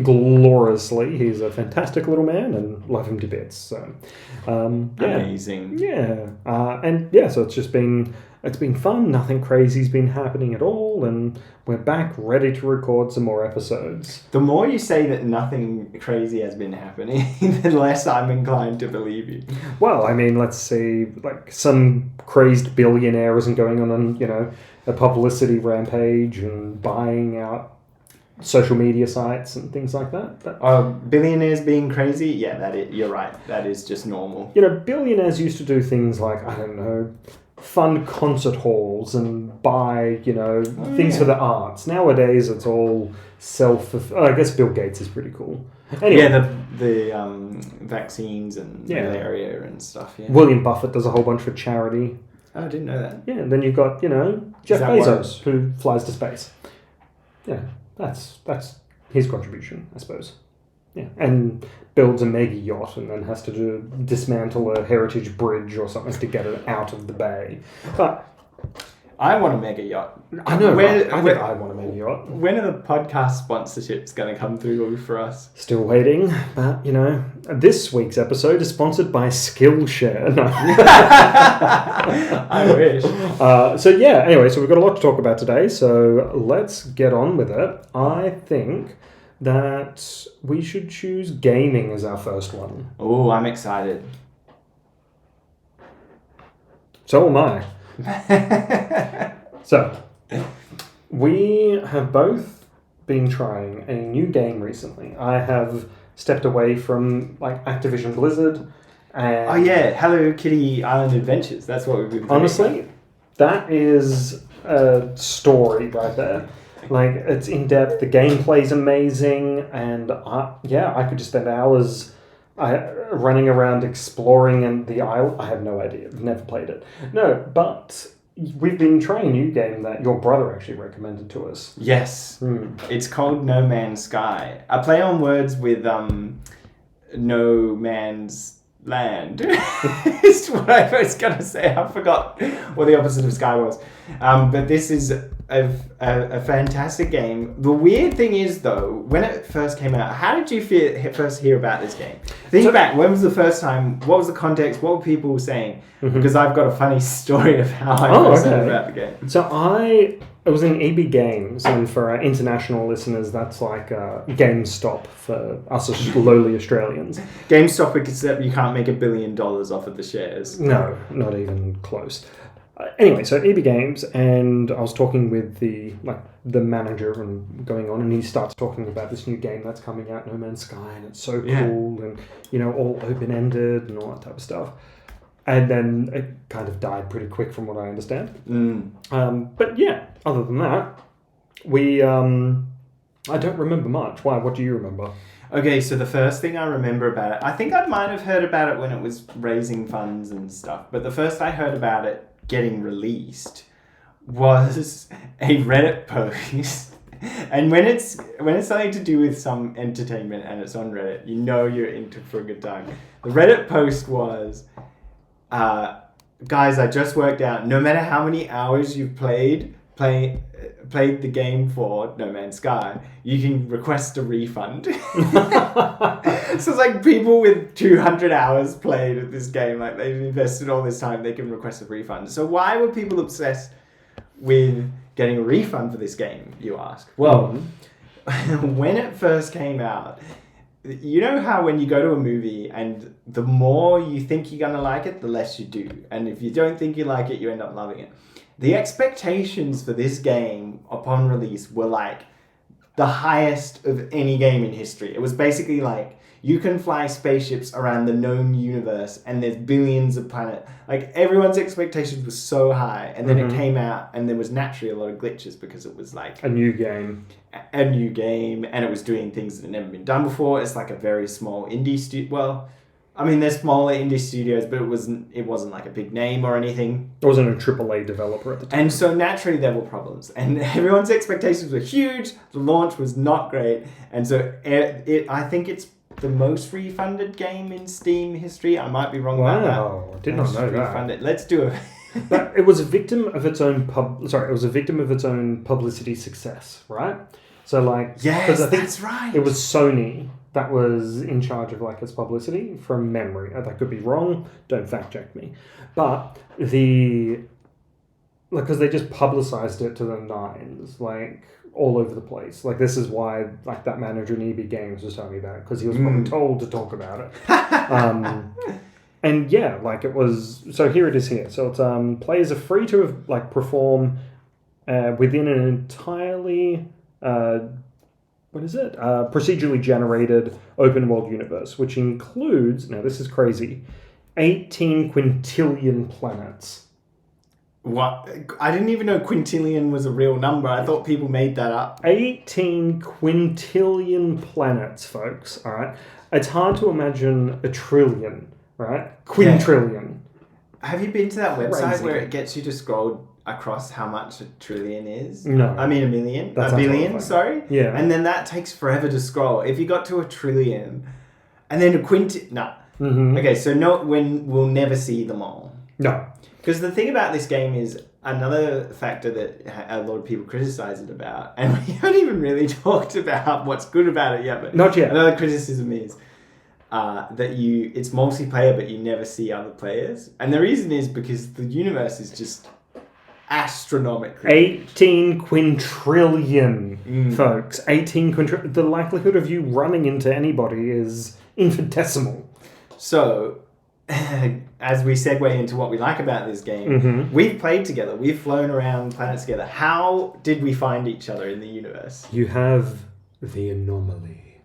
gloriously. He's a fantastic little man and love him to bits. So, Amazing. Yeah. So it's been fun. Nothing crazy's been happening at all, and we're back ready to record some more episodes. The more you say that nothing crazy has been happening, the less I'm inclined to believe you. Well, I mean, let's see, like some crazed billionaire isn't going on, a publicity rampage and buying out social media sites and things like that. But, billionaires being crazy? Yeah, you're right. That is just normal. Billionaires used to do things like, I don't know, fund concert halls and buy, things for the arts. Nowadays, it's all I guess Bill Gates is pretty cool. Anyway, yeah, the vaccines and malaria and stuff. Yeah. William Buffett does a whole bunch for charity. Oh, I didn't know that. Yeah, and then you've got, Jeff Bezos, who flies to space. Yeah, that's his contribution, I suppose. Yeah, and builds a mega yacht and then has to dismantle a heritage bridge or something to get it out of the bay. But I want a mega yacht. I know. I want a mega yacht. When are the podcast sponsorships going to come through for us? Still waiting, but this week's episode is sponsored by Skillshare. No. I wish. Anyway, so we've got a lot to talk about today, so let's get on with it. I think that we should choose gaming as our first one. Oh, I'm excited. So am I. So, we have both been trying a new game recently. I have stepped away from Activision Blizzard and... Hello Kitty Island Adventures. That's what we've been playing. Honestly, that is a story right there. It's in-depth, the gameplay's amazing, and I could just spend hours running around exploring and the isle. I have no idea. I've never played it. No, but we've been trying a new game that your brother actually recommended to us. Yes. It's called No Man's Sky. I play on words with No Man's Land. It's what I was going to say. I forgot what the opposite of sky was. But this is a fantastic game. The weird thing is, though, when it first came out, how did you first hear about this game? Think back. When was the first time? What was the context? What were people saying? Mm-hmm. Because I've got a funny story of how I first heard about the game. So it was in EB Games, and for our international listeners, that's like GameStop for us lowly Australians. GameStop, except you can't make $1 billion off of the shares. No, not even close. Anyway, so EB Games, and I was talking with the manager and going on, and he starts talking about this new game that's coming out, No Man's Sky, and it's so cool, and all open-ended and all that type of stuff. And then it kind of died pretty quick from what I understand. But yeah, other than that, we I don't remember much. Why? What do you remember? Okay, so the first thing I remember about it, I think I might have heard about it when it was raising funds and stuff, but the first I heard about it getting released was a Reddit post. And when it's something to do with some entertainment and it's on Reddit, you're into for a good time. The Reddit post was, guys, I just worked out, no matter how many hours you've played the game for No Man's Sky, you can request a refund. So it's like people with 200 hours played at this game, they've invested all this time, they can request a refund. So why were people obsessed with getting a refund for this game, you ask? Well, when it first came out, you know how when you go to a movie and the more you think you're going to like it, the less you do. And if you don't think you like it, you end up loving it. The expectations for this game upon release were the highest of any game in history. It was basically you can fly spaceships around the known universe and there's billions of planets. Everyone's expectations were so high, and then it came out and there was naturally a lot of glitches because it was a new game. A new game, and it was doing things that had never been done before. It's a very small indie studio. Well, I mean, there's smaller indie studios, but it wasn't a big name or anything. It wasn't a AAA developer at the time. And so naturally there were problems. And everyone's expectations were huge. The launch was not great. And so I think it's the most refunded game in Steam history. I might be wrong about that. Wow, I did not know that. Let's do it. But it was a victim of its own publicity success, right? So like, Yes, I think that's right. it was Sony that was in charge of like its publicity from memory. That could be wrong. Don't fact check me. But because they just publicized it to the nines, like all over the place. Like this is why like that manager in EB Games was telling me about it, because he was probably told to talk about it. And yeah, like it was. So here it is here. So it's players are free to like perform within an entirely procedurally generated open world universe, which includes, now this is crazy, 18 quintillion planets. What? I didn't even know quintillion was a real number. I thought people made that up. 18 quintillion planets, folks. All right. It's hard to imagine a trillion, right? Quintillion. Yeah. Have you been to that website Crazy. where it gets you to scroll across how much a trillion is? No. I mean a million. That's a billion, horrifying. sorry. Yeah. And then that takes forever to scroll. If you got to a trillion, and then a Nah. Mm-hmm. Okay, so we'll never see them all. No. Because the thing about this game is another factor that a lot of people criticize it about, and we haven't even really talked about what's good about it yet. But Not yet. Another criticism is that it's multiplayer, but you never see other players, and the reason is because the universe is just astronomically 18 quintillion, folks. 18 quintillion. The likelihood of you running into anybody is infinitesimal. So, as we segue into what we like about this game, we've played together, we've flown around planets together. How did we find each other in the universe? You have the anomaly.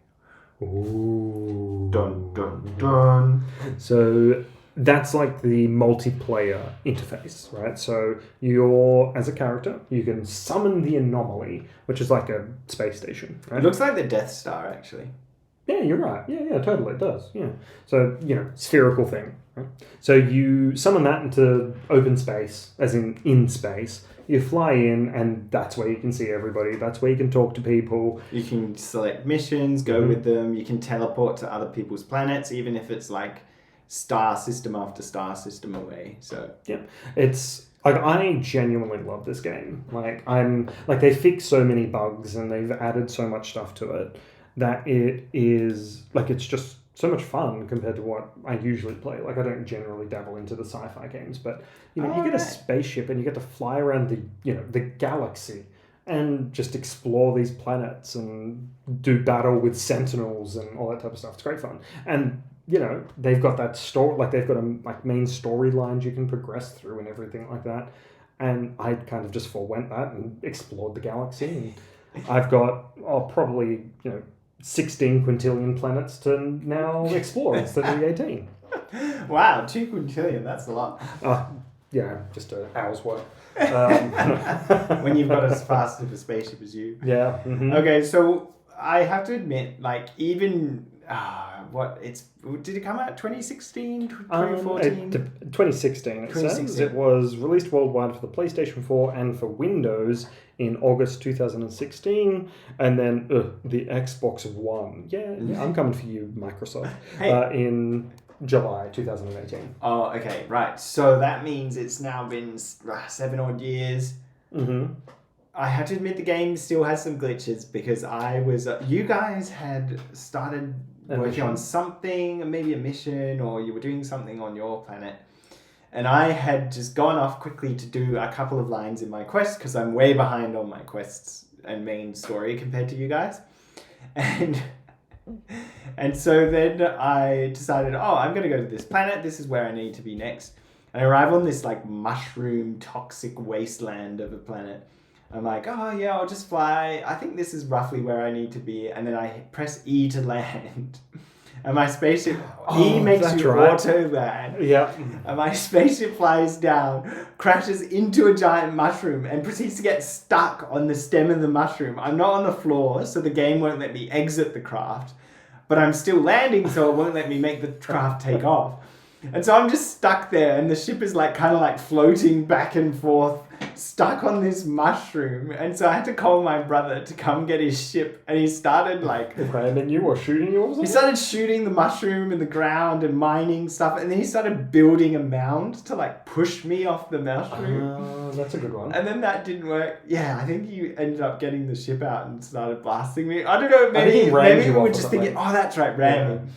Ooh. Dun, dun, dun. So that's like the multiplayer interface, right? So you're, as a character, you can summon the anomaly, which is like a space station, right? It looks like the Death Star, actually. Yeah, you're right. Yeah, totally, it does. Yeah. So, spherical thing, right? So you summon that into open space, as in space. You fly in, and that's where you can see everybody. That's where you can talk to people. You can select missions, go with them. You can teleport to other people's planets, even if it's like star system after star system away. So yeah, it's like I genuinely love this game. They fixed so many bugs and they've added so much stuff to it that it is like it's just so much fun compared to what I usually play. Like I don't generally dabble into the sci-fi games, but you get a spaceship and you get to fly around the galaxy and just explore these planets and do battle with sentinels and all that type of stuff. It's great fun. And they've got that story, like they've got a main storylines you can progress through and everything like that. And I kind of just forewent that and explored the galaxy. And I've got probably 16 quintillion planets to now explore instead of the 18. Wow, 2 quintillion, that's a lot. Yeah, just an hour's work. When you've got as fast of a spaceship as you. Yeah. Mm-hmm. Okay, so I have to admit, even did it come out 2016, 2014? 2016 it says. It was released worldwide for the PlayStation 4 and for Windows in August 2016, and then the Xbox One. Yeah, I'm coming for you, Microsoft. In July 2018. Oh, okay, right. So that means it's now been 7 odd years. Mm-hmm. I have to admit the game still has some glitches because you guys had started working on something, maybe a mission, or you were doing something on your planet. And I had just gone off quickly to do a couple of lines in my quest because I'm way behind on my quests and main story compared to you guys. And so then I decided, I'm going to go to this planet. This is where I need to be next. And I arrive on this mushroom toxic wasteland of a planet. I'm like, I'll just fly. I think this is roughly where I need to be. And then I press E to land. And my spaceship, E makes you auto land. Yeah. And my spaceship flies down, crashes into a giant mushroom, and proceeds to get stuck on the stem of the mushroom. I'm not on the floor, so the game won't let me exit the craft. But I'm still landing, so it won't let me make the craft take off. And so I'm just stuck there, and the ship is kind of floating back and forth stuck on this mushroom, and so I had to call my brother to come get his ship, and he started like Ramming you or shooting you or something? he started shooting the mushroom in the ground and mining stuff, and then he started building a mound to like push me off the mushroom. That's a good one. And then that didn't work. Yeah, I think he ended up getting the ship out and started blasting me. I don't know, I think he rammed maybe you we were off or just thinking, something. oh, that's right, ramming.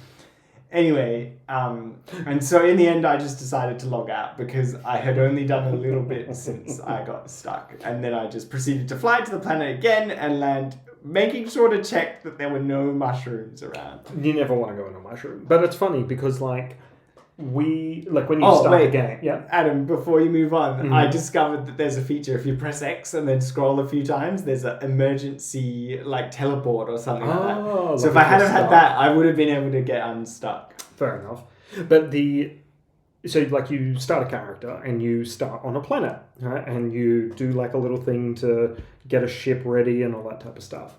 Anyway, and so in the end, I just decided to log out because I had only done a little bit since I got stuck. And then I just proceeded to fly to the planet again and land, making sure to check that there were no mushrooms around. You never want to go in a mushroom. But it's funny because, like, when you start the game... Yeah. Adam, before you move on, I discovered that there's a feature, if you press X and then scroll a few times, there's an emergency, like, teleport or something like that. So if I hadn't had that, I would have been able to get unstuck. Fair enough. But so like you start a character and you start on a planet, right? And you do like a little thing to get a ship ready and all that type of stuff.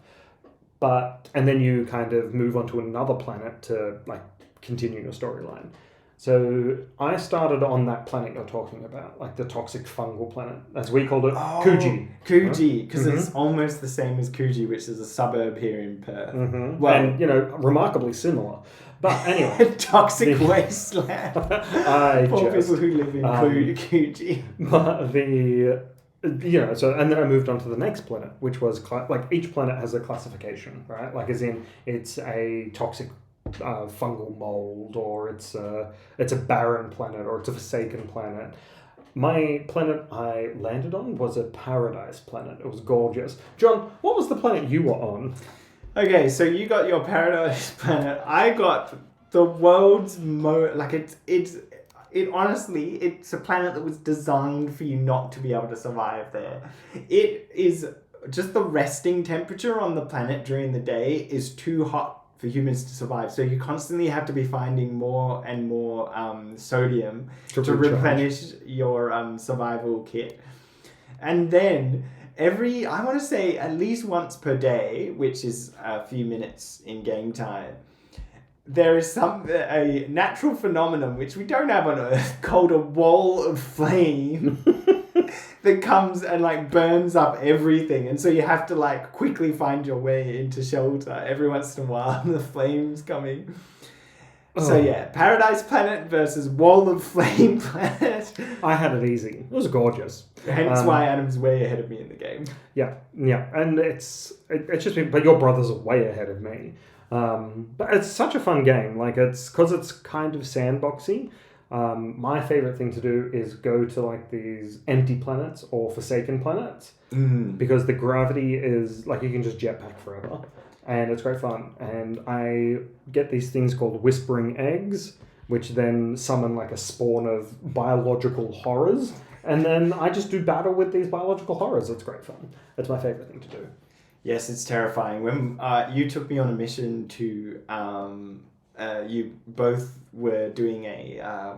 And then you kind of move on to another planet to like continue your storyline. So I started on that planet you're talking about, like the toxic fungal planet, as we called it, Coogee. Coogee, because it's almost the same as Coogee, which is a suburb here in Perth. Well, and, remarkably similar. But anyway. Toxic wasteland. For people who live in Coogee. But so, and then I moved on to the next planet, which was, like, each planet has a classification, right? Like, as in, it's a toxic fungal mold, or it's a barren planet, or it's a forsaken planet. My planet I landed on was a paradise planet. It was gorgeous. John, what was the planet you were on? Okay, so you got your paradise planet. I got the world's honestly, it's a planet that was designed for you not to be able to survive there. It is just the resting temperature on the planet during the day is too hot for humans to survive. So you constantly have to be finding more and more sodium to replenish your survival kit. And then I want to say at least once per day, which is a few minutes in game time, there is a natural phenomenon which we don't have on Earth called a wall of flame that comes and like burns up everything, and so you have to like quickly find your way into shelter every once in a while. The flames coming. So yeah, Paradise Planet versus Wall of Flame Planet. I had it easy. It was gorgeous. Hence why Adam's way ahead of me in the game. Yeah, and it's just been, but your brothers are way ahead of me. But it's such a fun game. Like it's kind of sandboxy. My favorite thing to do is go to like these empty planets or forsaken planets because the gravity is like you can just jetpack forever. And it's great fun. And I get these things called whispering eggs, which then summon like a spawn of biological horrors. And then I just do battle with these biological horrors. It's great fun. It's my favorite thing to do. Yes, it's terrifying. When you took me on a mission to, you both were doing a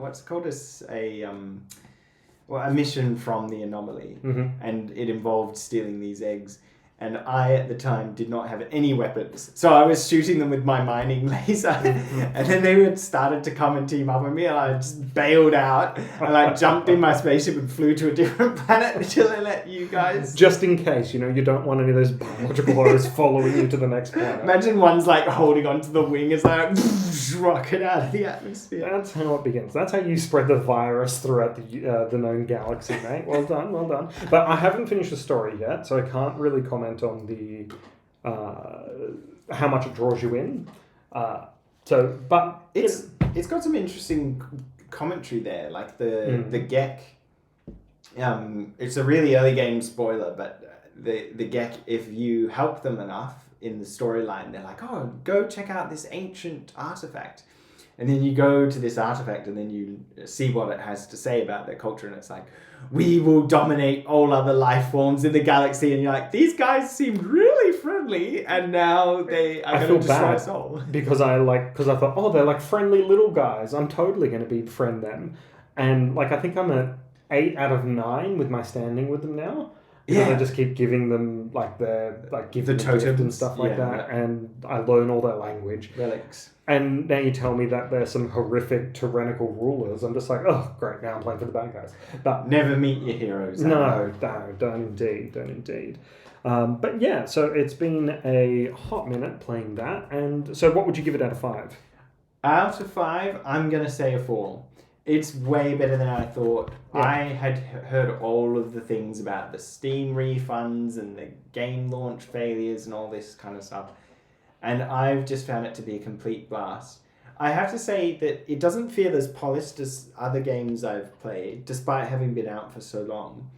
mission from the anomaly, and it involved stealing these eggs. And I, at the time, did not have any weapons. So I was shooting them with my mining laser. And then they had started to come and team up with me. And I just bailed out. And I jumped in my spaceship and flew to a different planet until I let you guys... Just in case, you don't want any of those biological horrors following you to the next planet. Imagine one's like holding onto the wing as they rocket out of the atmosphere. That's how it begins. That's how you spread the virus throughout the known galaxy, mate. Well done, well done. But I haven't finished the story yet, so I can't really comment on the how much it draws you in. But it's got some interesting commentary there, like the Gek. It's a really early game spoiler, but the Gek, if you help them enough in the storyline, they're like, oh, go check out this ancient artifact. And then you go to this artifact and then you see what it has to say about their culture. And it's like, we will dominate all other life forms in the galaxy. And you're like, these guys seemed really friendly. And now they are going to destroy us all. Because I thought, oh, they're like friendly little guys. I'm totally going to befriend them. And like, I think I'm at 8 out of 9 with my standing with them now. Because I just keep giving them like giving The them gift and totems, stuff like that, and I learn all their language. Relics. And now you tell me that there's some horrific tyrannical rulers. I'm just like, oh, great, now I'm playing for the bad guys. But Never meet your heroes. no, don't indeed. But yeah, so it's been a hot minute playing that. And so what would you give it out of 5? Out of 5, I'm going to say a 4. It's way better than I thought. Yeah. I had heard all of the things about the Steam refunds and the game launch failures and all this kind of stuff. And I've just found it to be a complete blast. I have to say that it doesn't feel as polished as other games I've played, despite having been out for so long.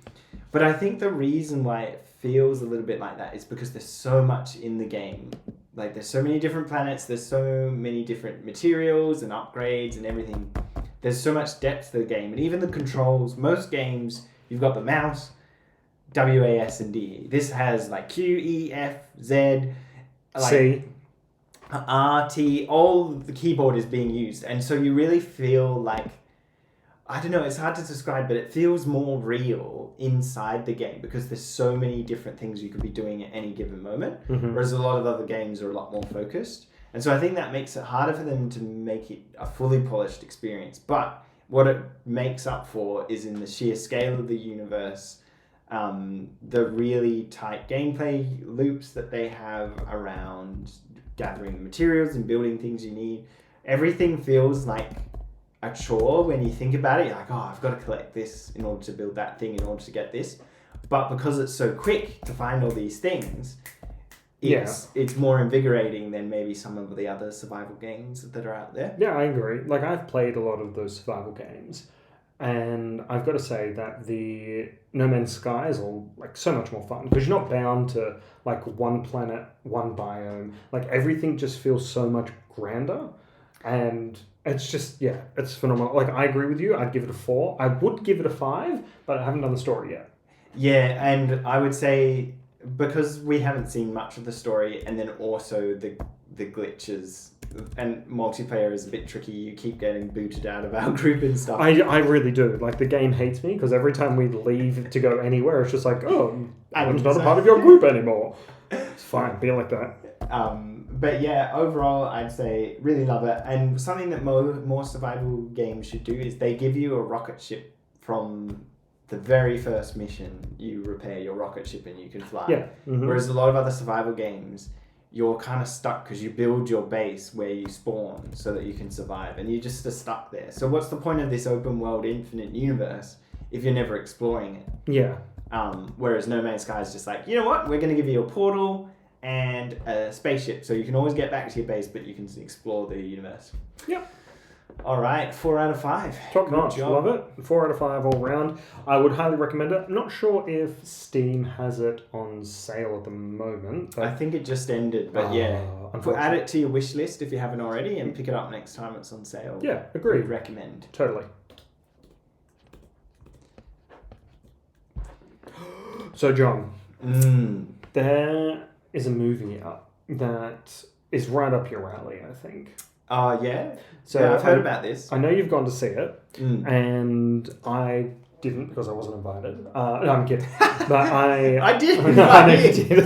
But I think the reason why it feels a little bit like that is because there's so much in the game. Like, there's so many different planets, there's so many different materials and upgrades and everything. There's so much depth to the game. And even the controls, most games, you've got the mouse, W, A, S, and D. This has like Q, E, F, Z, like C, R, T, all the keyboard is being used. And so you really feel like, I don't know, it's hard to describe, but it feels more real inside the game because there's so many different things you could be doing at any given moment. Mm-hmm. Whereas a lot of other games are a lot more focused. And so I think that makes it harder for them to make it a fully polished experience. But what it makes up for is in the sheer scale of the universe, the really tight gameplay loops that they have around gathering the materials and building things you need. Everything feels like a chore when you think about it. You're like, oh, I've got to collect this in order to build that thing in order to get this. But because it's so quick to find all these things, it's more invigorating than maybe some of the other survival games that are out there. Yeah, I agree. Like, I've played a lot of those survival games, and I've got to say that the No Man's Sky is all like so much more fun because you're not bound to like one planet, one biome. Like, everything just feels so much grander, and it's just, it's phenomenal. Like, I agree with you. I'd give it a 4. I would give it a 5, but I haven't done the story yet. Yeah, and I would say, because we haven't seen much of the story, and then also the glitches and multiplayer is a bit tricky. You keep getting booted out of our group and stuff. I really do. Like, the game hates me because every time we leave to go anywhere, it's just like, oh, I'm not a part of your group anymore. It's fine. Be like that. But yeah, overall, I'd say really love it. And something that more survival games should do is they give you a rocket ship from the very first mission. You repair your rocket ship and you can fly. Yeah. Mm-hmm. Whereas a lot of other survival games, you're kind of stuck because you build your base where you spawn so that you can survive, and you just are stuck there. So what's the point of this open world infinite universe if you're never exploring it? Yeah. Whereas No Man's Sky is just like, you know what? We're going to give you a portal and a spaceship, so you can always get back to your base, but you can explore the universe. Yep. All right, 4 out of 5. Top notch, love it. 4 out of 5 all round. I would highly recommend it. I'm not sure if Steam has it on sale at the moment. But I think it just ended, but yeah. Add it to your wish list if you haven't already, and pick it up next time it's on sale. Yeah, agreed. We'd recommend. Totally. So, John, there is a movie out that is right up your alley, I think. Yeah. So yeah, I've heard about this. I know you've gone to see it, and I didn't because I wasn't invited. No, I'm kidding. But I did. No, I know you did.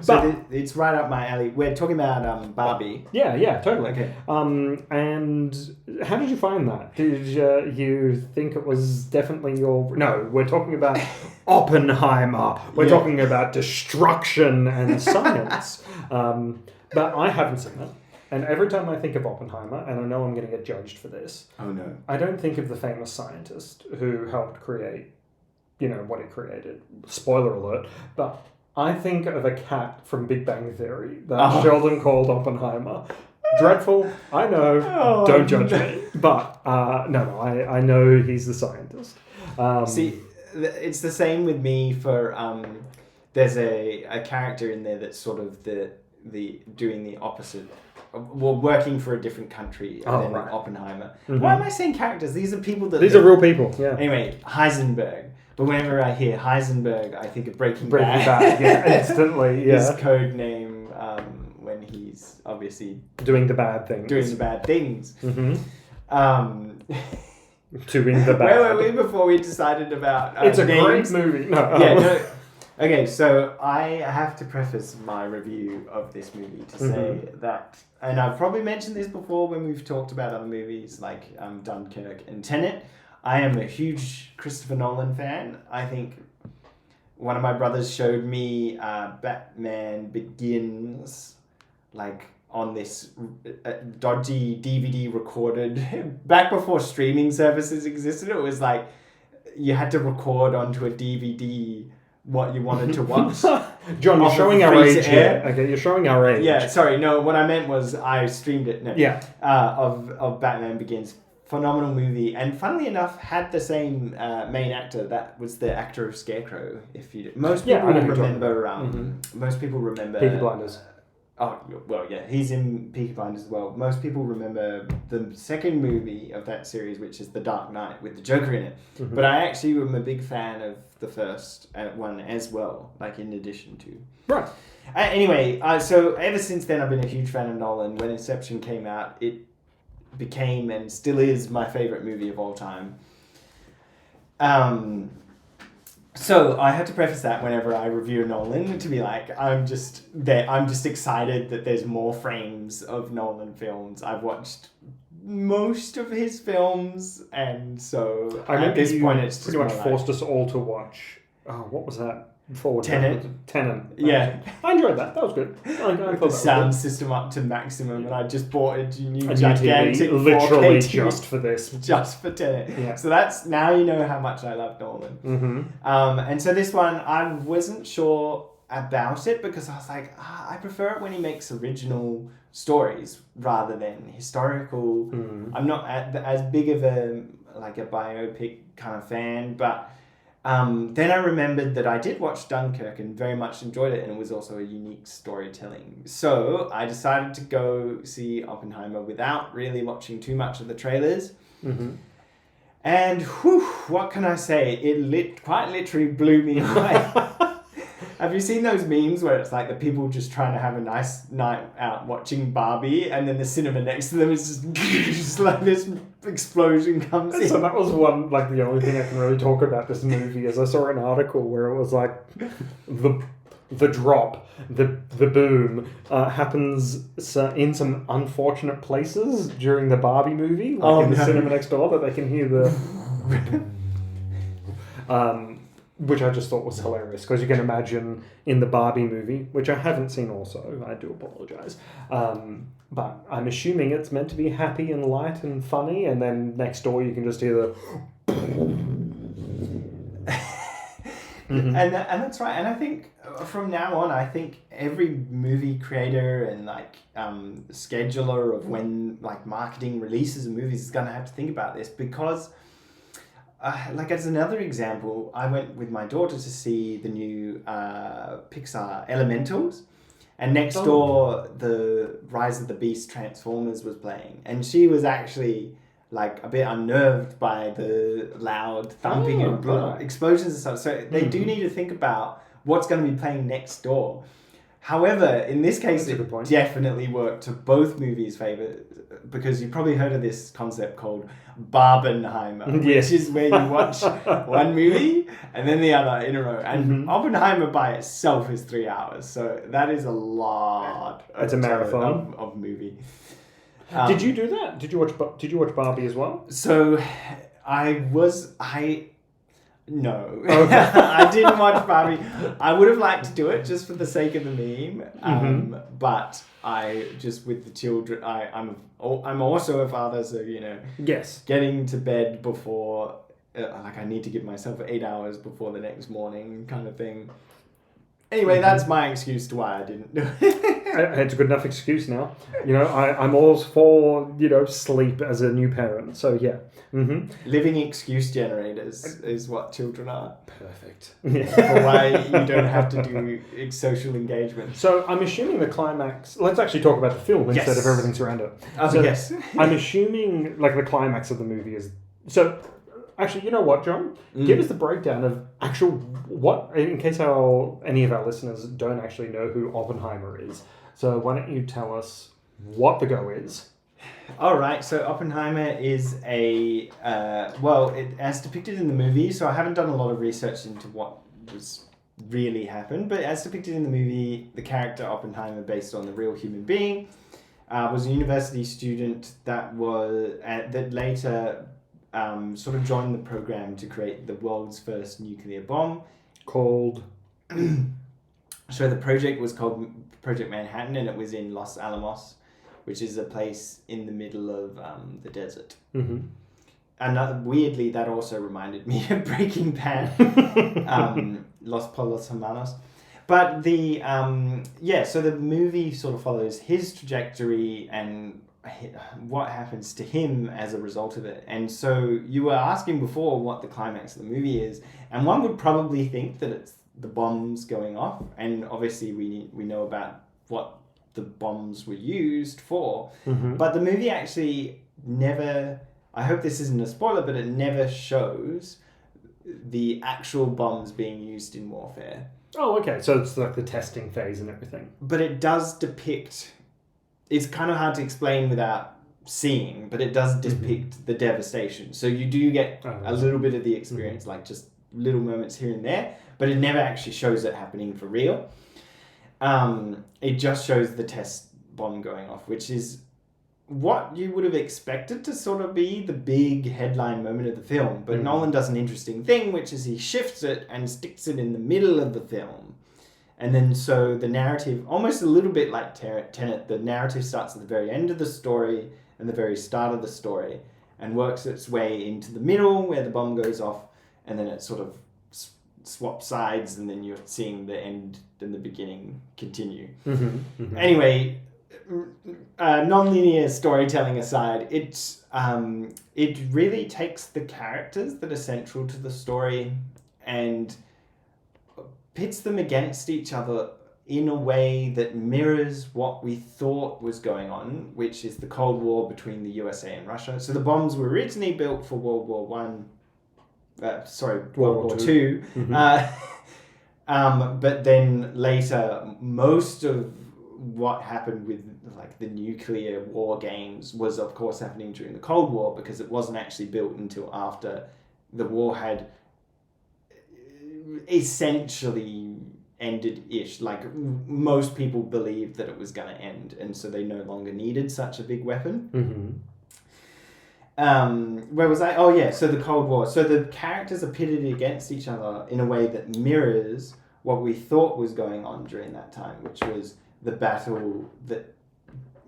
So it's right up my alley. We're talking about Barbie. Yeah, totally. Okay. And how did you find that? Did you think it was definitely your... No, we're talking about Oppenheimer. We're talking about destruction and science. But I haven't seen it. And every time I think of Oppenheimer, and I know I'm going to get judged for this, oh no, I don't think of the famous scientist who helped create, what he created. Spoiler alert. But I think of a cat from Big Bang Theory that Sheldon called Oppenheimer. Dreadful, I know. Don't judge me. But no, I know he's the scientist. See, it's the same with me for there's a character in there that's sort of the doing the opposite. Well, working for a different country than Oppenheimer. Mm-hmm. Why am I saying characters? These are people that... These are real people, yeah. Anyway, Heisenberg. But whenever I hear Heisenberg, I think of Breaking Bad. Yeah, instantly, yeah. His code name when he's obviously... Doing the bad things. Doing the bad things. Mm-hmm. to in the bag. Where were we before we decided about it's a names? great movie. No, Yeah, no. Okay, so I have to preface my review of this movie to say that, and I've probably mentioned this before when we've talked about other movies like Dunkirk and Tenet. I am a huge Christopher Nolan fan. I think one of my brothers showed me Batman Begins, like on this dodgy DVD recorded, back before streaming services existed. It was like you had to record onto a DVD what you wanted to watch. John, you're showing our age here. Okay, you're showing our age. Yeah, sorry, no, what I meant was I streamed it. No, yeah. Of Batman Begins. Phenomenal movie, and funnily enough, had the same main actor. That was the actor of Scarecrow. If you most people remember, most people remember Peaky Blinders. Oh well, yeah, he's in Peaky Blinders as well. Most people remember the second movie of that series, which is The Dark Knight with the Joker in it. But I actually am a big fan of the first one as well, like in addition to. Right. Anyway, so ever since then, I've been a huge fan of Nolan. When Inception came out, it became and still is my favorite movie of all time. So I had to preface that whenever I review Nolan to be like, I'm just excited that there's more frames of Nolan films. I've watched most of his films, and so at this point it's pretty much forced us all to watch. Oh, what was that? Tenet. Yeah. I enjoyed that. That was good. I Put the sound system up to maximum, and I just bought a new TV, gigantic literally 4K just for this. Just for Tenet. Yeah. So that's, now you know how much I love Nolan. And so this one, I wasn't sure about it because I was like, I prefer it when he makes original stories rather than historical. I'm not as big of a biopic kind of fan, but then I remembered that I did watch Dunkirk and very much enjoyed it, and it was also a unique storytelling. So I decided to go see Oppenheimer without really watching too much of the trailers. And whew, what can I say? It quite literally blew me away. Have you seen those memes where it's like the people just trying to have a nice night out watching Barbie, and then the cinema next to them is just like this explosion comes in? So that was one, like the only thing I can really talk about this movie is I saw an article where it was like the drop, the boom happens in some unfortunate places during the Barbie movie, like in the cinema next door, that they can hear the which I just thought was hilarious, because you can imagine in the Barbie movie, which I haven't seen also, I do apologise, but I'm assuming it's meant to be happy and light and funny, and then next door you can just hear the... And that's right, and I think from now on, I think every movie creator and scheduler of when marketing releases of movies is going to have to think about this, because... as another example, I went with my daughter to see the new Pixar Elementals, and next door the Rise of the Beast Transformers was playing, and she was actually a bit unnerved by the loud thumping and explosions and stuff. So they do need to think about what's going to be playing next door. However, in this case, it definitely worked to both movies' favour, because you've probably heard of this concept called Barbenheimer, which is where you watch one movie and then the other in a row. And Oppenheimer by itself is 3 hours, so that is a lot. It's a marathon of movie. Did you do that? Did you watch Barbie as well? So, No, I didn't watch Barbie. I would have liked to do it just for the sake of the meme, but I just with the children. I'm also a father, so Yes, getting to bed before, I need to give myself 8 hours before the next morning, kind of thing. Anyway, that's my excuse to why I didn't do it. It's a good enough excuse now. I'm all for sleep as a new parent. So yeah. Living excuse generators is what children are. Perfect. For why you don't have to do social engagement. So I'm assuming the climax... Let's actually talk about the film instead of everything around it. Yes. I'm assuming the climax of the movie is... So actually, you know what, John? Give us the breakdown of what... In case any of our listeners don't actually know who Oppenheimer is. So why don't you tell us what the go is? All right, so Oppenheimer is as depicted in the movie, so I haven't done a lot of research into what was really happened, but as depicted in the movie, the character Oppenheimer, based on the real human being, was a university student that later sort of joined the program to create the world's first nuclear bomb. Called... So the project was called Project Manhattan, and it was in Los Alamos, which is a place in the middle of the desert. Mm-hmm. And weirdly, that also reminded me of Breaking Bad, Los Polos Hermanos. But so the movie sort of follows his trajectory and what happens to him as a result of it. And so you were asking before what the climax of the movie is, and one would probably think that it's the bombs going off, and obviously we know about what the bombs were used for, but the movie actually never, I hope this isn't a spoiler, but it never shows the actual bombs being used in warfare. Oh, okay, so it's like the testing phase and everything. But it does depict, it's kind of hard to explain without seeing, but it does depict the devastation. So you do get a little bit of the experience, like just little moments here and there, but it never actually shows it happening for real. It just shows the test bomb going off, which is what you would have expected to sort of be the big headline moment of the film. But Nolan does an interesting thing, which is he shifts it and sticks it in the middle of the film. And then so the narrative, almost a little bit like Tenet, the narrative starts at the very end of the story and the very start of the story and works its way into the middle where the bomb goes off, and then it sort of swap sides, and then you're seeing the end and the beginning continue. Anyway, non-linear storytelling aside, it really takes the characters that are central to the story and pits them against each other in a way that mirrors what we thought was going on, which is the Cold War between the USA and Russia. So the bombs were originally built for World War II. But then later, most of what happened with like the nuclear war games was of course happening during the Cold War, because it wasn't actually built until after the war had essentially ended-ish. Like most people believed that it was going to end, and so they no longer needed such a big weapon. Where was I? Oh yeah, so the Cold War. So the characters are pitted against each other in a way that mirrors what we thought was going on during that time, which was the battle that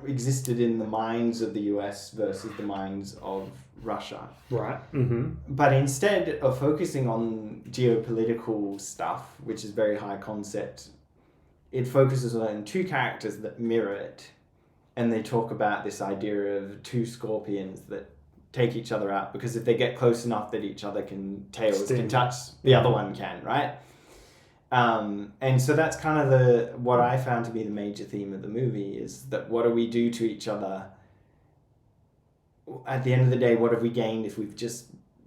existed in the minds of the US versus the minds of Russia. Right. But instead of focusing on geopolitical stuff, which is very high concept, it focuses on two characters that mirror it. And they talk about this idea of two scorpions that take each other out, because if they get close enough that each other tails can touch, the other one can, right? And so that's kind of what I found to be the major theme of the movie, is that what do we do to each other? At the end of the day, what have we gained if we've just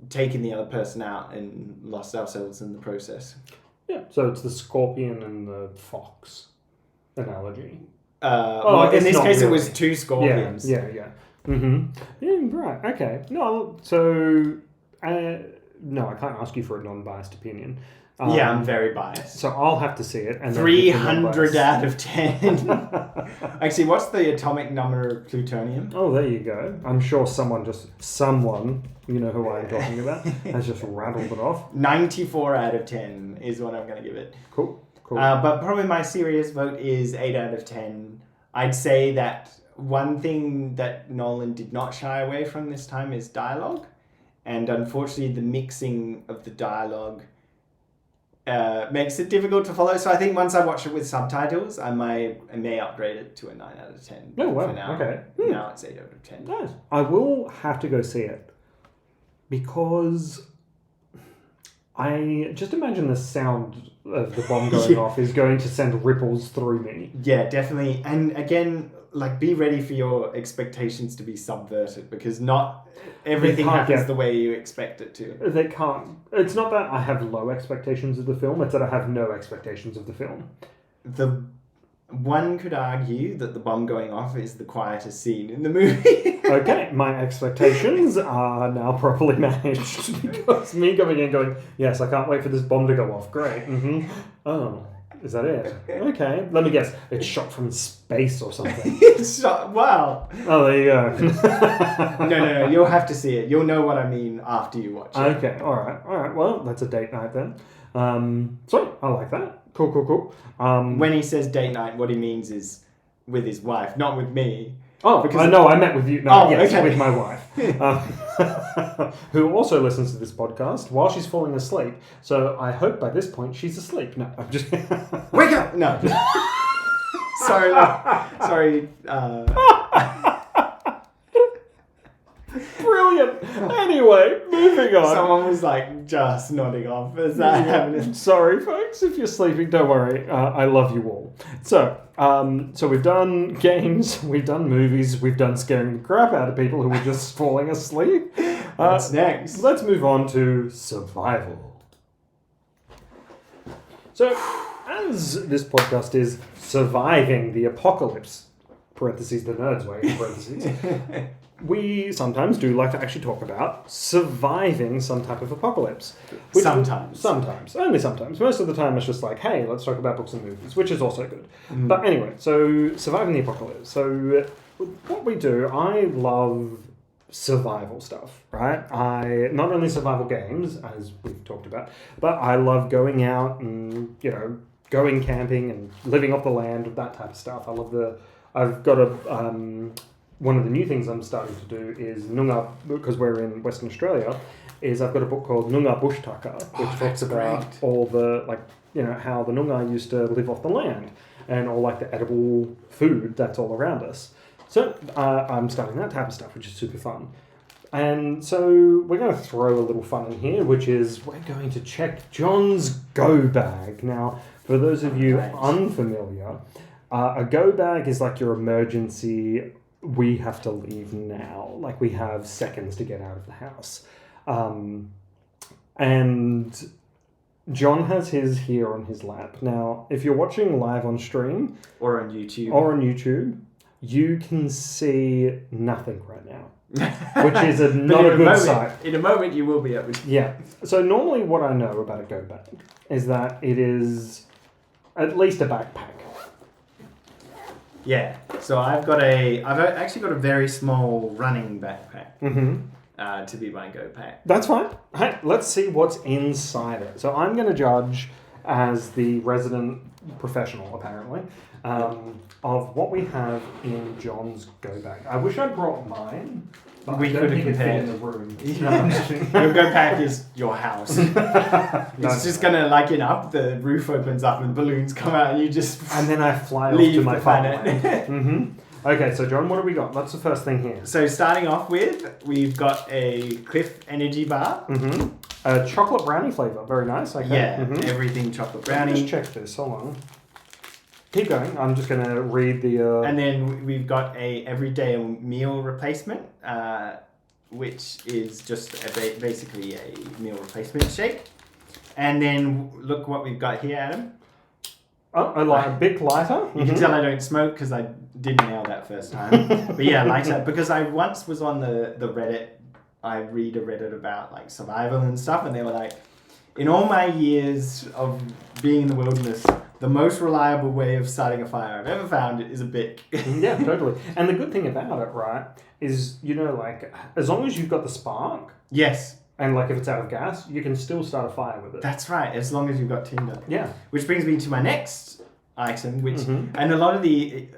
taken the other person out and lost ourselves in the process? Yeah, so it's the scorpion and the fox analogy. In this case, really. It was two scorpions. Yeah. Yeah, right, okay. No, so... no, I can't ask you for a non-biased opinion. I'm very biased. So I'll have to see it. And 300 out of 10. Actually, what's the atomic number of plutonium? Oh, there you go. I'm sure someone, you know who I'm talking about, has just rattled it off. 94 out of 10 is what I'm going to give it. Cool. But probably my serious vote is 8 out of 10. I'd say that one thing that Nolan did not shy away from this time is dialogue. And unfortunately, the mixing of the dialogue makes it difficult to follow. So I think once I watch it with subtitles, I may upgrade it to a 9 out of 10. Oh, wow. For now, okay. Now it's 8 out of 10. Nice. I will have to go see it, because I just imagine the sound of the bomb going off is going to send ripples through me. Yeah, definitely. And again, like, be ready for your expectations to be subverted, because not everything happens the way you expect it to. They can't. It's not that I have low expectations of the film, it's that I have no expectations of the film. one could argue that the bomb going off is the quietest scene in the movie. Okay, my expectations are now properly managed because me coming in going, yes, I can't wait for this bomb to go off. Great. Oh, is that it? Okay, let me guess. It's shot from space or something. It's shot. Wow. Oh, there you go. No. You'll have to see it. You'll know what I mean after you watch it. Okay, all right. Well, that's a date night then. Sweet, I like that. Cool. When he says date night, what he means is with his wife, not with me. Oh, because I met with you. No, yes, okay. with my wife, who also listens to this podcast while she's falling asleep. So I hope by this point she's asleep. No, I'm just wake up. No, sorry. Brilliant. Anyway, moving on. Someone was like just nodding off. Is that happening? Sorry, folks, if you're sleeping, don't worry. I love you all. So we've done games, we've done movies, we've done scaring the crap out of people who were just falling asleep. What's next? Let's move on to survival. So, as this podcast is surviving the apocalypse, parentheses, the Nerds Way, parentheses, we sometimes do like to actually talk about surviving some type of apocalypse. Sometimes. Only sometimes. Most of the time it's just like, hey, let's talk about books and movies, which is also good. But anyway, so surviving the apocalypse. So what we do, I love survival stuff, right? I not only survival games, as we've talked about, but I love going out and, going camping and living off the land, that type of stuff. I've got one of the new things I'm starting to do is Noongar, because we're in Western Australia, is I've got a book called Noongar Bush Tucker, which talks about all the, how the Noongar used to live off the land and all the edible food that's all around us. So I'm starting that type of stuff, which is super fun. And so we're going to throw a little fun in here, which is we're going to check John's go bag. Now, for those of you unfamiliar, a go bag is like your emergency, we have to leave now. Like we have seconds to get out of the house. And John has his here on his lap. Now, if you're watching live on stream or on YouTube, you can see nothing right now, which is not a good sight. In a moment, you will be able to. Yeah. So normally what I know about a go bag is that it is at least a backpack. Yeah. So I've actually got a very small running backpack to be my go pack. That's fine. Hey, let's see what's inside it. So I'm going to judge as the resident professional, apparently, of what we have in John's go bag. I wish I brought mine. But we could have compared in the room. Your go pack is your house. It's just gonna up. The roof opens up and balloons come out, and you just and then I fly off to my planet. Okay, so John, what have we got? That's the first thing here. So starting off with, we've got a Cliff energy bar. A chocolate brownie flavor, very nice. Okay. Yeah, everything chocolate brownie. Let me just check this. Hold on. Keep going. I'm just going to read the... And then we've got a everyday meal replacement, which is just basically a meal replacement shake. And then look what we've got here, Adam. Oh, a Bic lighter. You can tell I don't smoke because I didn't nail that first time. But yeah, lighter. Because I once was on the Reddit. I read a Reddit about survival and stuff, and they were like, in all my years of being in the wilderness, the most reliable way of starting a fire I've ever found is a Bic. Yeah, totally. And the good thing about it, right, is, as long as you've got the spark. Yes. And if it's out of gas, you can still start a fire with it. That's right, as long as you've got tinder. Yeah. Which brings me to my next item, which, and a lot of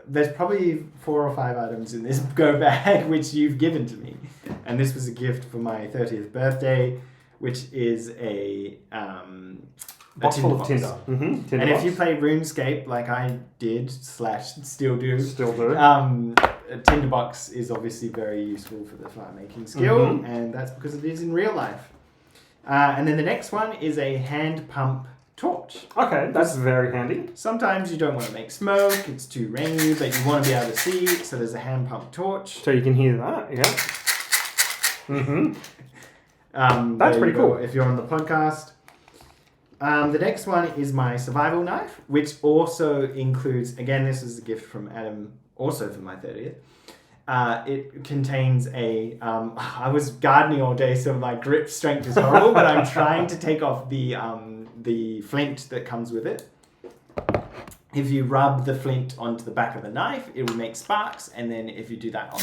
there's probably 4 or 5 items in this go bag which you've given to me. And this was a gift for my 30th birthday, which is a box full of Tinder. Tinder and box. If you play RuneScape like I did / still do, a tinderbox is obviously very useful for the fire making skill, and that's because it is in real life. And then the next one is a hand pump torch. Okay, that's very handy. Sometimes you don't want to make smoke, it's too rainy, but you want to be able to see, so there's a hand pump torch. So you can hear that, yeah. That's pretty cool. If you're on the podcast. The next one is my survival knife, which also includes, again, this is a gift from Adam, also for my 30th. It contains a, I was gardening all day, so my grip strength is horrible, but I'm trying to take off the flint that comes with it. If you rub the flint onto the back of the knife, it will make sparks, and then if you do that on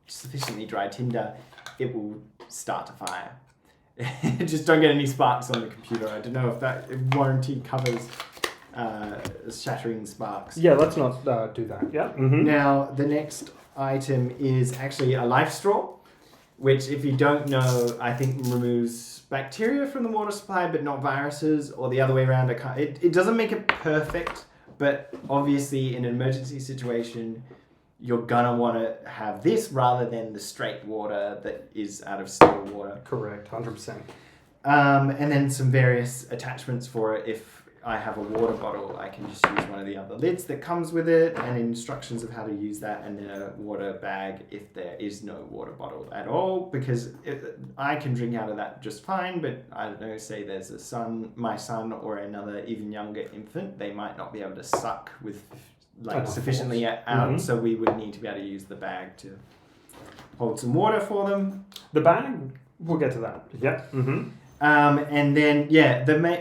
sufficiently dry tinder, it will start a fire. Just don't get any sparks on the computer. I don't know if that warranty covers shattering sparks. Yeah, let's not do that. Yeah. Mm-hmm. Now, the next item is actually a life straw, which, if you don't know, I think removes bacteria from the water supply, but not viruses, or the other way around. It doesn't make it perfect, but obviously in an emergency situation, you're gonna want to have this rather than the straight water that is out of still water. Correct, 100%. And then some various attachments for it. If I have a water bottle, I can just use one of the other lids that comes with it, and instructions of how to use that, and then a water bag if there is no water bottle at all, because I can drink out of that just fine, but I don't know, say there's my son or another even younger infant, they might not be able to suck with sufficiently out, mm-hmm. So we would need to be able to use the bag to hold some water for them. The bag, we'll get to that. Yeah. Mm-hmm. And then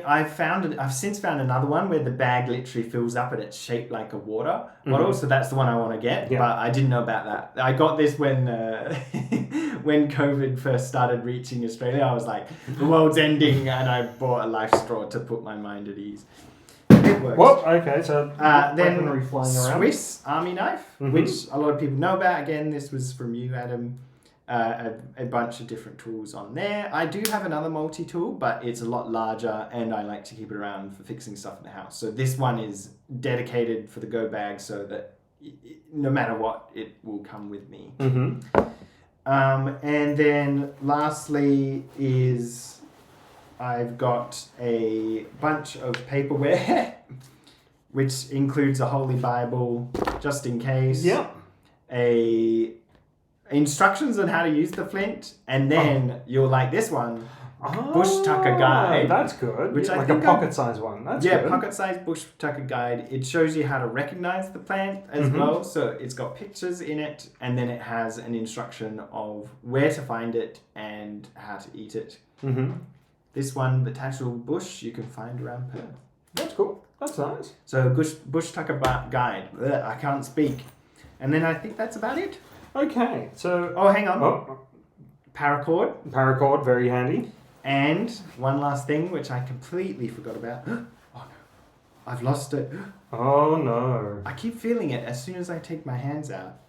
I've since found another one where the bag literally fills up and it's shaped like a water bottle. Mm-hmm. So that's the one I want to get. Yeah. But I didn't know about that. I got this when when COVID first started reaching Australia. I was like, the world's ending, and I bought a life straw to put my mind at ease. It works. Well, okay, so then flying around. Swiss Army knife, mm-hmm. which a lot of people know about. Again, this was from you, Adam. A bunch of different tools on there. I do have another multi-tool, but it's a lot larger, and I like to keep it around for fixing stuff in the house. So this one is dedicated for the go bag, so that no matter what, it will come with me. Mm-hmm. And then lastly is I've got a bunch of paperware, which includes a Holy Bible, just in case. Yep. Instructions on how to use the flint, and then you'll like this one, bush tucker guide. That's good. Which like a pocket-sized one. That's good. Pocket-sized bush tucker guide. It shows you how to recognize the plant as mm-hmm. well. So it's got pictures in it, and then it has an instruction of where to find it and how to eat it. Mm-hmm. This one, the Tatchel bush, you can find around Perth. That's cool. That's nice. So bush tucker guide. I can't speak. And then I think that's about it. Okay, so... Oh, hang on. Paracord. Paracord, very handy. And one last thing, which I completely forgot about. Oh, no. I've lost it. Oh, no. I keep feeling it as soon as I take my hands out.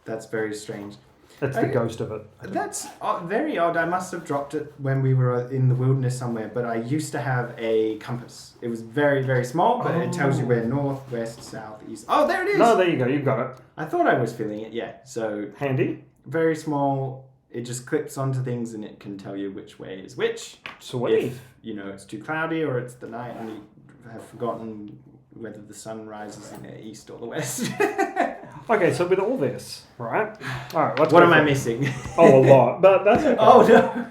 That's very strange. That's the ghost of it. That's very odd. I must have dropped it when we were in the wilderness somewhere, but I used to have a compass. It was very, very small, but it tells you where north, west, south, east. Oh, there it is! No, there you go. You've got it. I thought I was feeling it, yeah. So handy. Very small. It just clips onto things, and it can tell you which way is which. Sweet. If, it's too cloudy or it's the night and you have forgotten whether the sun rises in the east or the west. Okay, so with all this, right? All right. What am I missing? Oh, a lot, but that's okay. Oh no.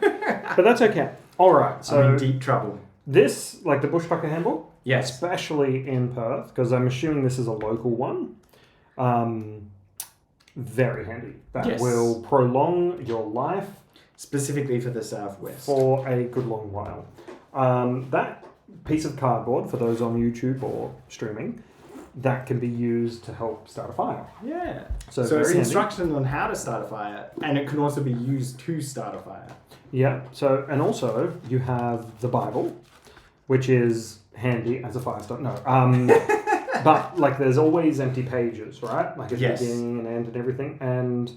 But that's okay. All right. So I'm in deep trouble. This, like the bush tucker handle, yes, especially in Perth, because I'm assuming this is a local one. Very handy. That will prolong your life. Specifically for the southwest. For a good long while. That piece of cardboard, for those on YouTube or streaming, that can be used to help start a fire. Yeah. So it's handy. Instruction on how to start a fire, and it can also be used to start a fire. Yeah. So, and also you have the Bible, which is handy as a fire starter. No. But like, there's always empty pages, right? Like at the beginning and end and everything. And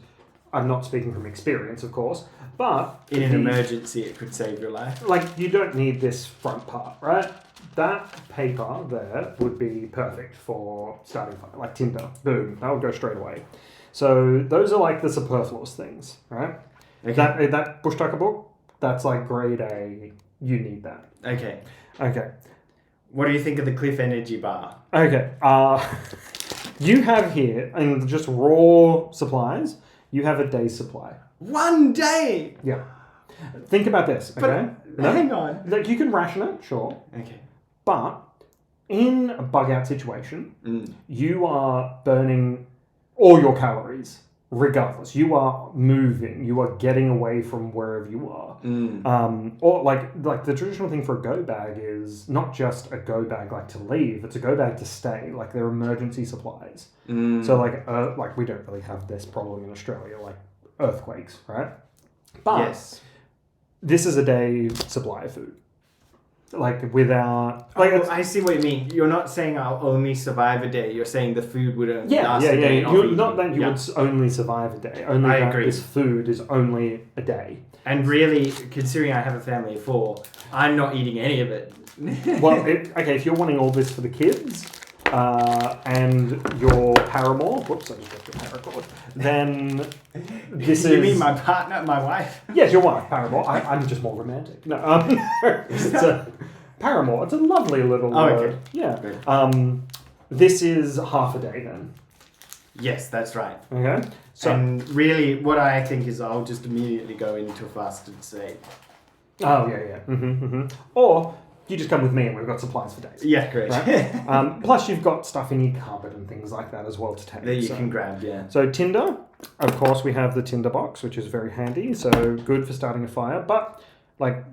I'm not speaking from experience, of course, but in an emergency, it could save your life. Like, you don't need this front part, right? That paper there would be perfect for starting fire, like tinder. Boom, that would go straight away. So those are like the superfluous things, right? Okay. That bush tucker book, that's like grade A. You need that. Okay. What do you think of the Cliff Energy Bar? Okay. You have here, and just raw supplies, you have a day's supply. 1 day? Yeah. Think about this, okay? Hang on. Like, you can ration it, sure. Okay. But in a bug-out situation, you are burning all your calories, regardless. You are moving. You are getting away from wherever you are. Or like the traditional thing for a go bag is not just a go bag like to leave. It's a go bag to stay. Like they're emergency supplies. So like we don't really have this problem in Australia, like earthquakes, right? But yes. This is a day supply of food. Like without... I see what you mean. You're not saying I'll only survive a day. You're saying the food would only last a day. Not that you would only survive a day. Only I agree. This food is only a day. And really, considering I have a family of 4, I'm not eating any of it. Well, okay, if you're wanting all this for the kids and your paramour... Whoops, I just got your paracord. Then this You mean my partner, my wife? Yes, your wife, paramour. I'm just more romantic. No, it's a paramour. It's a lovely little word. Okay. Yeah. This is half a day then. Yes, that's right. Okay. So, and really, what I think is I'll just immediately go into a fasted state. Oh, yeah. Or you just come with me and we've got supplies for days. Yeah, great. Right? Plus, you've got stuff in your cupboard and things like that as well to take. That you can grab, yeah. So tinder, of course, we have the tinder box, which is very handy. So good for starting a fire. But like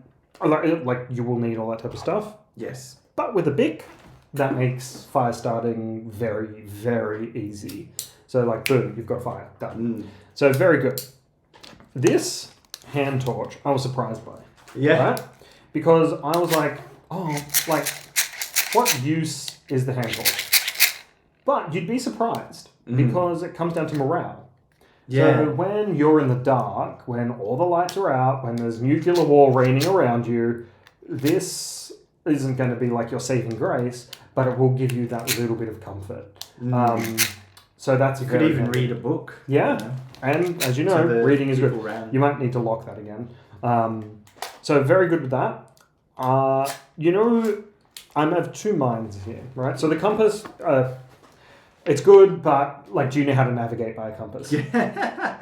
you will need all that type of stuff. Yes. But with a Bic, that makes fire starting very, very easy. So like, boom, you've got a fire. Done. So very good. This hand torch, I was surprised by. Yeah. Right? Because I was like, what use is the hand torch? But you'd be surprised because it comes down to morale. Yeah. So when you're in the dark, when all the lights are out, when there's nuclear war raining around you, this isn't going to be like your saving grace, but it will give you that little bit of comfort. So that's you could even read a book. Yeah. And as you know, reading is good. You might need to lock that again. So very good with that. I'm of two minds here, right? So the compass, it's good, but like, do you know how to navigate by a compass? Yeah.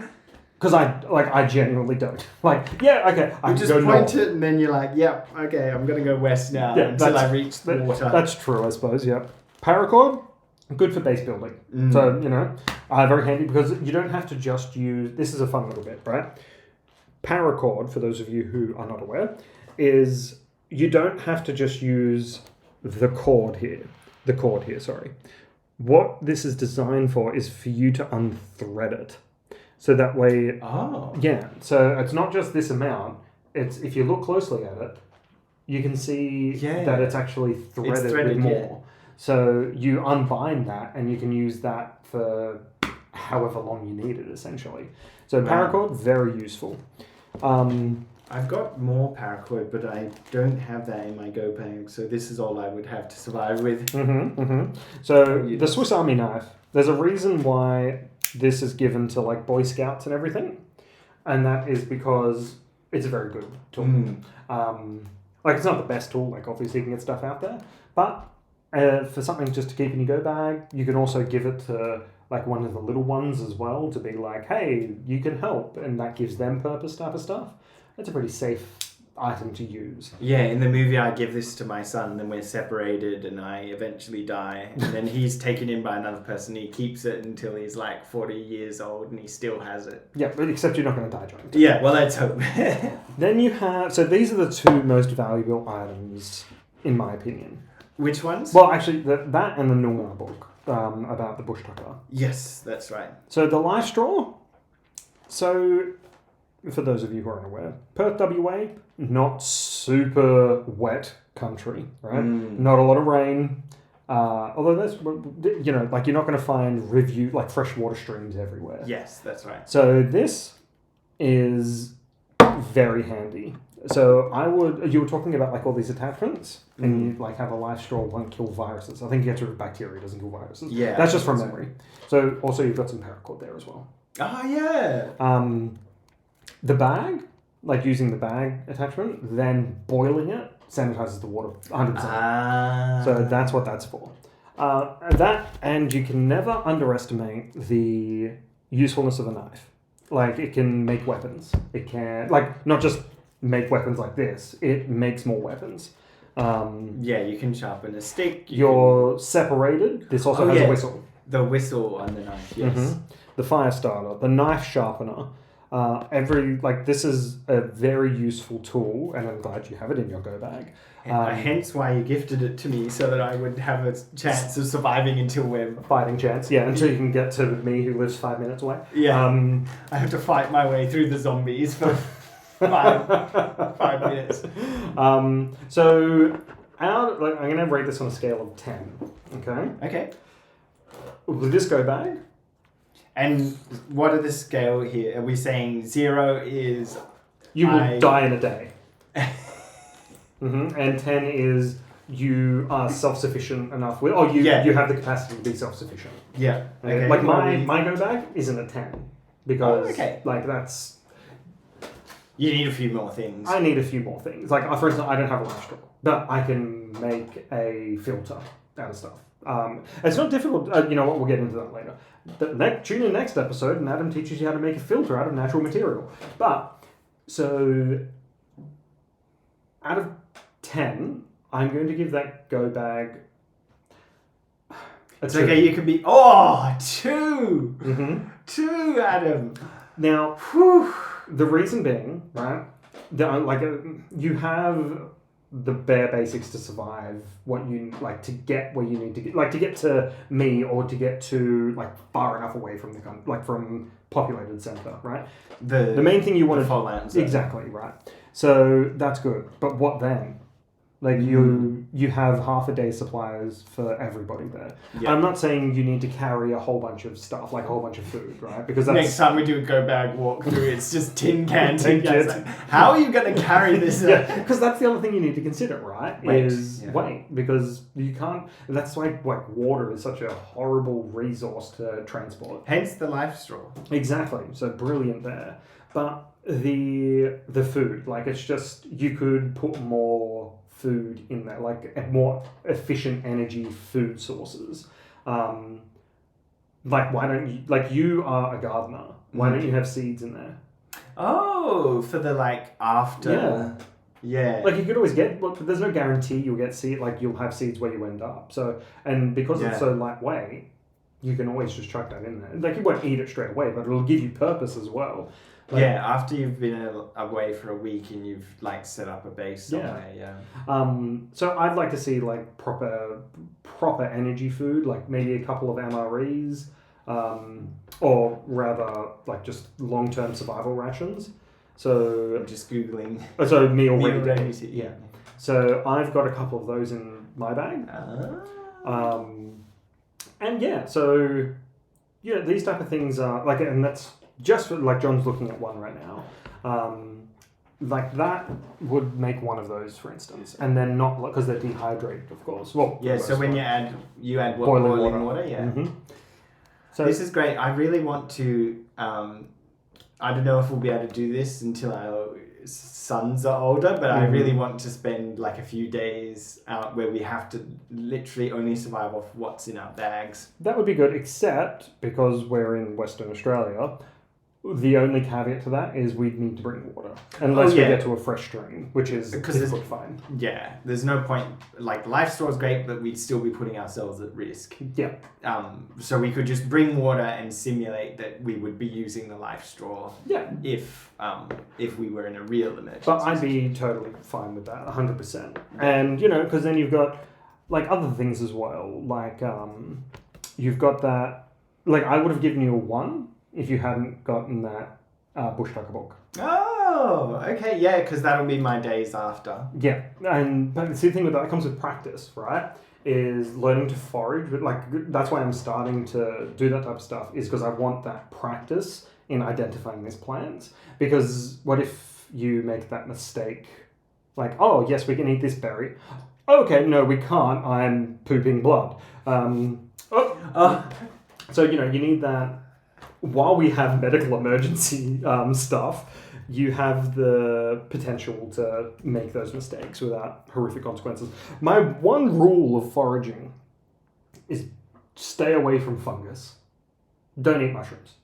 Because I genuinely don't. Like, yeah, okay. You just point it and then you're like, yep, okay, I'm going to go west now until I reach the water. That's true, I suppose, yeah. Paracord, good for base building. So, very handy because you don't have to just use... This is a fun little bit, right? Paracord, for those of you who are not aware, is you don't have to just use the cord here. What this is designed for is for you to unthread it. So that way... Oh. Yeah, so it's not just this amount. It's if you look closely at it, you can see that it's actually threaded with more. Yeah. So you unbind that and you can use that for however long you need it, essentially. So paracord, very useful. I've got more paracord, but I don't have that in my go bag, so this is all I would have to survive with. So the Swiss Army knife, there's a reason why this is given to like Boy Scouts and everything, and that is because it's a very good tool. It's not the best tool, like obviously you can get stuff out there, but for something just to keep in your go bag, you can also give it to like one of the little ones as well to be like, hey, you can help, and that gives them purpose type of stuff. It's a pretty safe item to use. Yeah, in the movie I give this to my son, then we're separated and I eventually die. And then he's taken in by another person. He keeps it until he's like 40 years old and he still has it. Yeah, but except you're not going to die trying to. Yeah, well, let's hope. Then you have... So these are the two most valuable items, in my opinion. Which ones? Well, actually, that and the Noongar book about the bush tucker. Yes, that's right. So the life straw... So... For those of you who aren't aware, Perth, WA, not super wet country, right? Not a lot of rain. Although there's, you're not going to find freshwater streams everywhere. Yes, that's right. So this is very handy. So you were talking about like all these attachments, and you like have a life straw won't kill viruses. I think you get rid of bacteria, doesn't kill viruses. Yeah. That's just from memory. So also you've got some paracord there as well. Oh, yeah. The bag, like using the bag attachment, then boiling it sanitizes the water 100%. So that's what that's for. And you can never underestimate the usefulness of a knife. Like, it can make weapons. It can, like, not just make weapons like this. It makes more weapons. Yeah, you can sharpen a stick. You're separated. This also has a whistle. The whistle on the knife, yes. Mm-hmm. The fire starter, the knife sharpener. This is a very useful tool, and I'm glad you have it in your go bag. Hence why you gifted it to me, so that I would have a chance of surviving until we're... Fighting chance, yeah, until you can get to me who lives 5 minutes away. Yeah, I have to fight my way through the zombies for 5 minutes. I'm going to rate this on a scale of 10, okay? Okay. With this go bag... And what are the scale here? Are we saying 0 is... You will die in a day. Mm-hmm. And 10 is you are self-sufficient enough with... you have the capacity to be self-sufficient. Yeah. Okay. Like my go bag isn't a 10. Because that's... You need a few more things. I need a few more things. Like, for instance, I don't have a life straw. But I can make a filter out of stuff. It's not difficult. You know what? We'll get into that later. Tune in next episode, and Adam teaches you how to make a filter out of natural material. But so, out of 10, I'm going to give that go bag. It's okay. You can be 2. Mm-hmm. 2, Adam. Now, the reason being, right? You have the bare basics to survive, what you like to get where you need to get, like to get to me or to get to like far enough away from the from populated center, right? The main thing you want to exactly right. So that's good, but what then? Like you have half a day's supplies for everybody there. Yeah. I'm not saying you need to carry a whole bunch of stuff, like a whole bunch of food, right? Because that's... Next time we do a go bag walkthrough, it's just tin cans. Like, how are you going to carry this? Because that's the other thing you need to consider, right? Weight, because you can't. That's why like water is such a horrible resource to transport. Hence the life straw. Exactly. So brilliant there, but the food, like it's just you could put more food in there, like more efficient energy food sources. Like why don't you, like you are a gardener, why don't you have seeds in there? Oh, for the like after... Yeah. Like you could always get, but there's no guarantee you'll get seed, like you'll have seeds where you end up. So, and because it's so lightweight, you can always just chuck that in there. Like you won't eat it straight away, but it'll give you purpose as well. Like, after you've been away for a week and you've like set up a base somewhere. So I'd like to see like proper energy food, like maybe a couple of MREs, or rather like just long-term survival rations. So I'm just googling. So meal ready. Yeah. So I've got a couple of those in my bag. These type of things are like, and that's just like John's looking at one right now. Like that would make one of those, for instance, and then not because they're dehydrated, of course. Well, so when you add boiling water, Mm-hmm. So this is great. I really want to. I don't know if we'll be able to do this until our sons are older, but I really want to spend like a few days out where we have to literally only survive off what's in our bags. That would be good, except because we're in Western Australia, the only caveat to that is we'd need to bring water. Unless we get to a fresh stream, which is difficult to find. Yeah, there's no point. Like, life straw is great, but we'd still be putting ourselves at risk. Yeah. So we could just bring water and simulate that we would be using the life straw. Yeah. If we were in a real emergency. But I'd be totally fine with that, 100%. And, because then you've got, like, other things as well. Like, you've got that... Like, I would have given you a 1 if you hadn't gotten that bush tucker book. Oh, okay, yeah, because that'll be my days after. Yeah, but the thing with that comes with practice, right? Is learning to forage. But like that's why I'm starting to do that type of stuff. Is because I want that practice in identifying these plants. Because what if you make that mistake? Like, oh yes, we can eat this berry. Okay, no, we can't. I'm pooping blood. So you need that. While we have medical emergency stuff, you have the potential to make those mistakes without horrific consequences. My one rule of foraging is stay away from fungus. Don't eat mushrooms.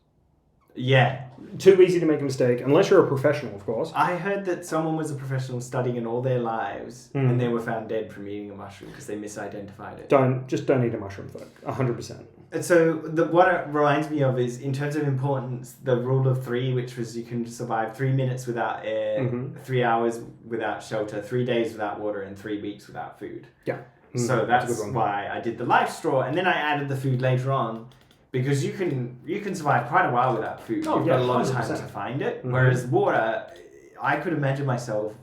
Yeah, too easy to make a mistake, unless you're a professional, of course. I heard that someone was a professional studying it all their lives, and they were found dead from eating a mushroom because they misidentified it. Don't eat a mushroom, folk. 100%. And so what it reminds me of is, in terms of importance, the rule of 3, which was you can survive 3 minutes without air, 3 hours without shelter, 3 days without water, and 3 weeks without food. Yeah. So that's why I did the life straw, and then I added the food later on, because you can survive quite a while without food. You've got a lot of time 100%. to find it. Whereas water, I could imagine myself,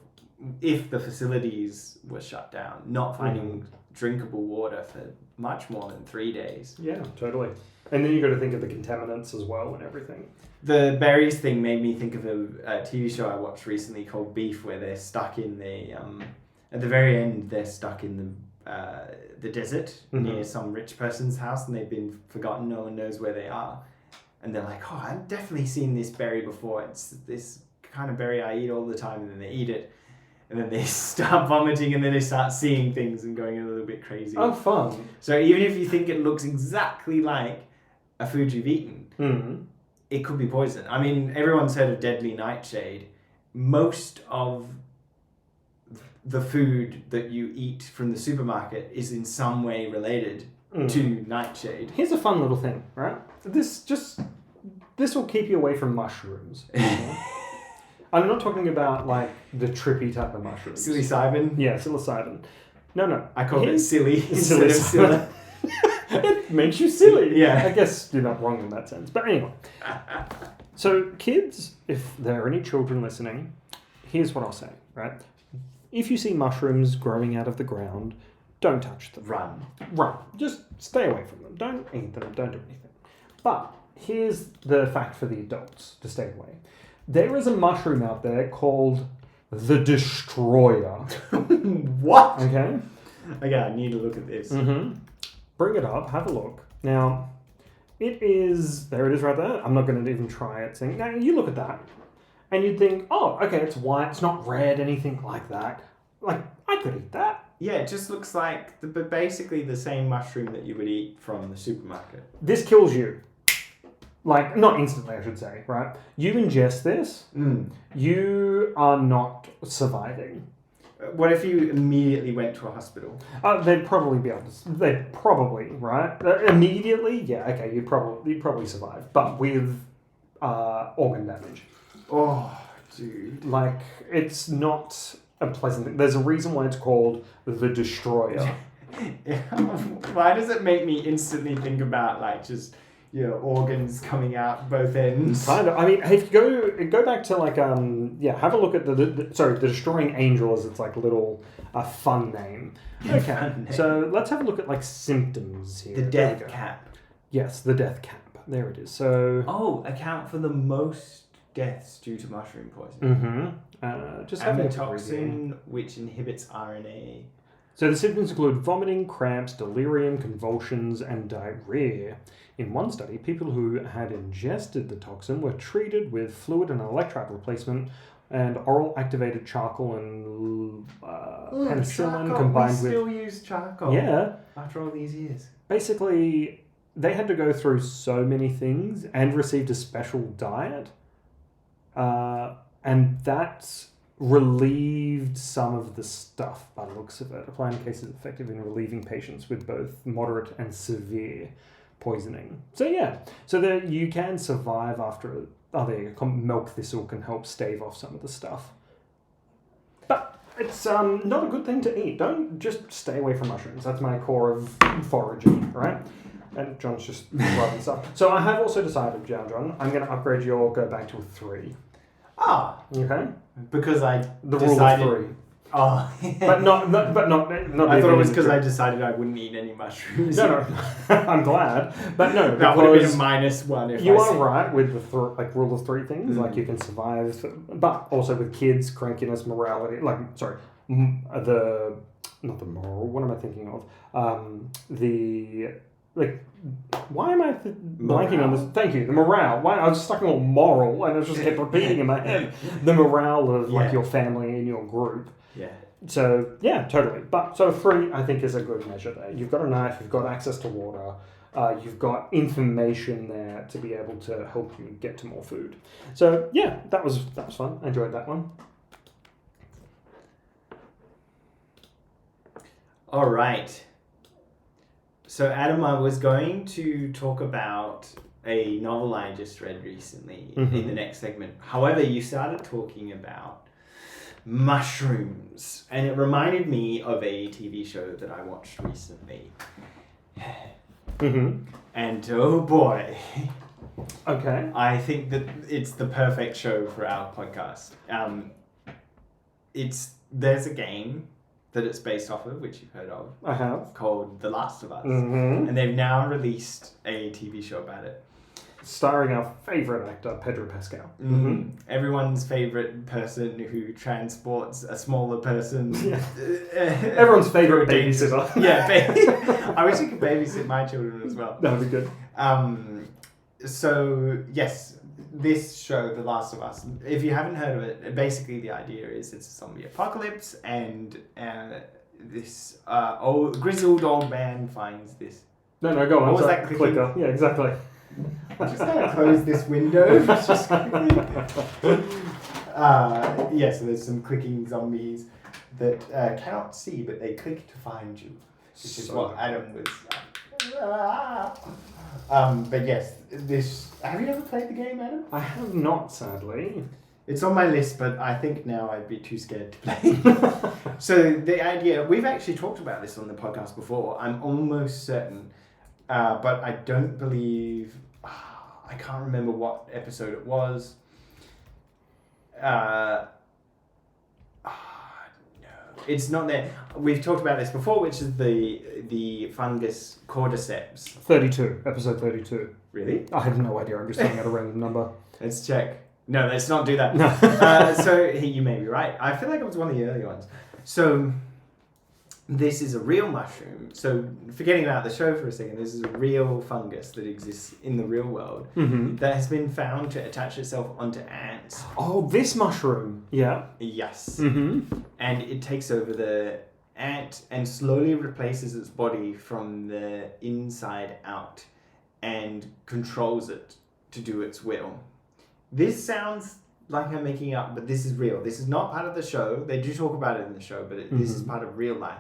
if the facilities were shut down, not finding drinkable water for much more than 3 days. Yeah, totally. And then you got to think of the contaminants as well and everything. The berries thing made me think of a TV show I watched recently called Beef, where they're stuck in the at the very end they're stuck in the desert near some rich person's house, and they've been forgotten. No one knows where they are, and they're like, "Oh, I've definitely seen this berry before. It's this kind of berry I eat all the time." And then they eat it, and then they start vomiting, and then they start seeing things and going a little bit crazy. Oh, fun! So even if you think it looks exactly like a food you've eaten, it could be poison. I mean, everyone's heard of deadly nightshade. Most of the food that you eat from the supermarket is in some way related to nightshade. Here's a fun little thing, right? This will keep you away from mushrooms. I'm not talking about like the trippy type of mushrooms. Psilocybin? Yeah, psilocybin. No. I call it silly instead of silly. It makes you silly. Yeah. I guess you're not wrong in that sense. But anyway. So kids, if there are any children listening, here's what I'll say, right? If you see mushrooms growing out of the ground, don't touch them. Run. Just stay away from them. Don't eat them. Don't do anything. But here's the fact for the adults to stay away. There is a mushroom out there called the Destroyer. What? Okay? Okay, I need to look at this. Bring it up. Have a look. Now, it is... There it is right there. I'm not going to even try it. Now, you look at that. And you'd think, oh, okay, it's white, it's not red, anything like that. Like, I could eat that. Yeah, it just looks like basically the same mushroom that you would eat from the supermarket. This kills you. Like, not instantly, I should say, right? You ingest this, you are not surviving. What if you immediately went to a hospital? They'd probably be able to... They'd probably, right? Immediately, yeah, okay, you'd probably survive. But with organ damage. Oh, dude. Like, it's not a pleasant thing. There's a reason why it's called the Destroyer. Why does it make me instantly think about, like, just, you know, organs coming out both ends? Kind of. I mean, if you go back to, like, have a look at the Destroying Angel as its, like, little fun name. Okay, Fun name. So let's have a look at, like, symptoms here. The There we death go. cap. Yes, the death cap. There it is. So... Oh, account for the most deaths due to mushroom poisoning. Just having a toxin which inhibits RNA. So the symptoms include vomiting, cramps, delirium, convulsions, and diarrhea. In one study, people who had ingested the toxin were treated with fluid and electrolyte replacement and oral activated charcoal and penicillin charcoal. combined we with... still use charcoal. Yeah. After all these years. Basically, they had to go through so many things and received a special diet. And that relieved some of the stuff by the looks of it. Applying case is effective in relieving patients with both moderate and severe poisoning. So yeah, so that you can survive after... Oh, there you go. Milk thistle can help stave off some of the stuff. But it's not a good thing to eat. Don't just stay away from mushrooms. That's my core of foraging, right? And John's just writing stuff. So I have also decided, John, I'm going to upgrade your go back to a 3. Ah. Okay. Because I decided... Rule of 3. Oh. but not I thought it was because I decided I wouldn't eat any mushrooms. No. I'm glad. But no, that would have been a -1 if you are right with the rule of 3 things. Like you can survive, but also with kids, crankiness, morality. Not the moral. What am I thinking of? Why am I blanking on this? Thank you. The morale. Why I was stuck on moral, and it just kept repeating in my head. The morale of like your family and your group. Yeah. So yeah, totally. But so 3, I think, is a good measure there. You've got a knife. You've got access to water. you've got information there to be able to help you get to more food. So yeah, that was fun. I enjoyed that one. All right. So Adam, I was going to talk about a novel I just read recently in the next segment. However, you started talking about mushrooms, and it reminded me of a TV show that I watched recently. And oh boy. Okay. I think that it's the perfect show for our podcast. There's a game that it's based off of, which you've heard of. I have. Called The Last of Us. And they've now released a TV show about it. Starring our favourite actor, Pedro Pascal. Everyone's favourite person who transports a smaller person. Yeah. Everyone's favourite babysitter. Yeah, I wish I could babysit my children as well. That would be good. So, yes, this show, The Last of Us, if you haven't heard of it, basically the idea is it's a zombie apocalypse, and this grizzled old man finds this. No, go on. What was that clicker? Yeah, exactly. I'm just going to close this window. Just quickly. So there's some clicking zombies that cannot see, but they click to find you, which is what Adam was. But yes, this. Have you ever played the game, Adam? I have not, sadly. It's on my list, but I think now I'd be too scared to play. So the idea, we've actually talked about this on the podcast before. I'm almost certain, but I don't believe. I can't remember what episode it was. No, it's not there. We've talked about this before, which is the fungus cordyceps. 32, episode 32. Really? I have no idea. I'm just throwing out a random number. Let's check. No, let's not do that. No. So you may be right. I feel like it was one of the early ones. So this is a real mushroom. So forgetting about the show for a second, this is a real fungus that exists in the real world that has been found to attach itself onto ants. Oh, this mushroom. Yeah. Yes. And it takes over the ant and slowly replaces its body from the inside out and controls it to do its will. This sounds like I'm making up, but this is real. This is not part of the show. They do talk about it in the show, but this is part of real life.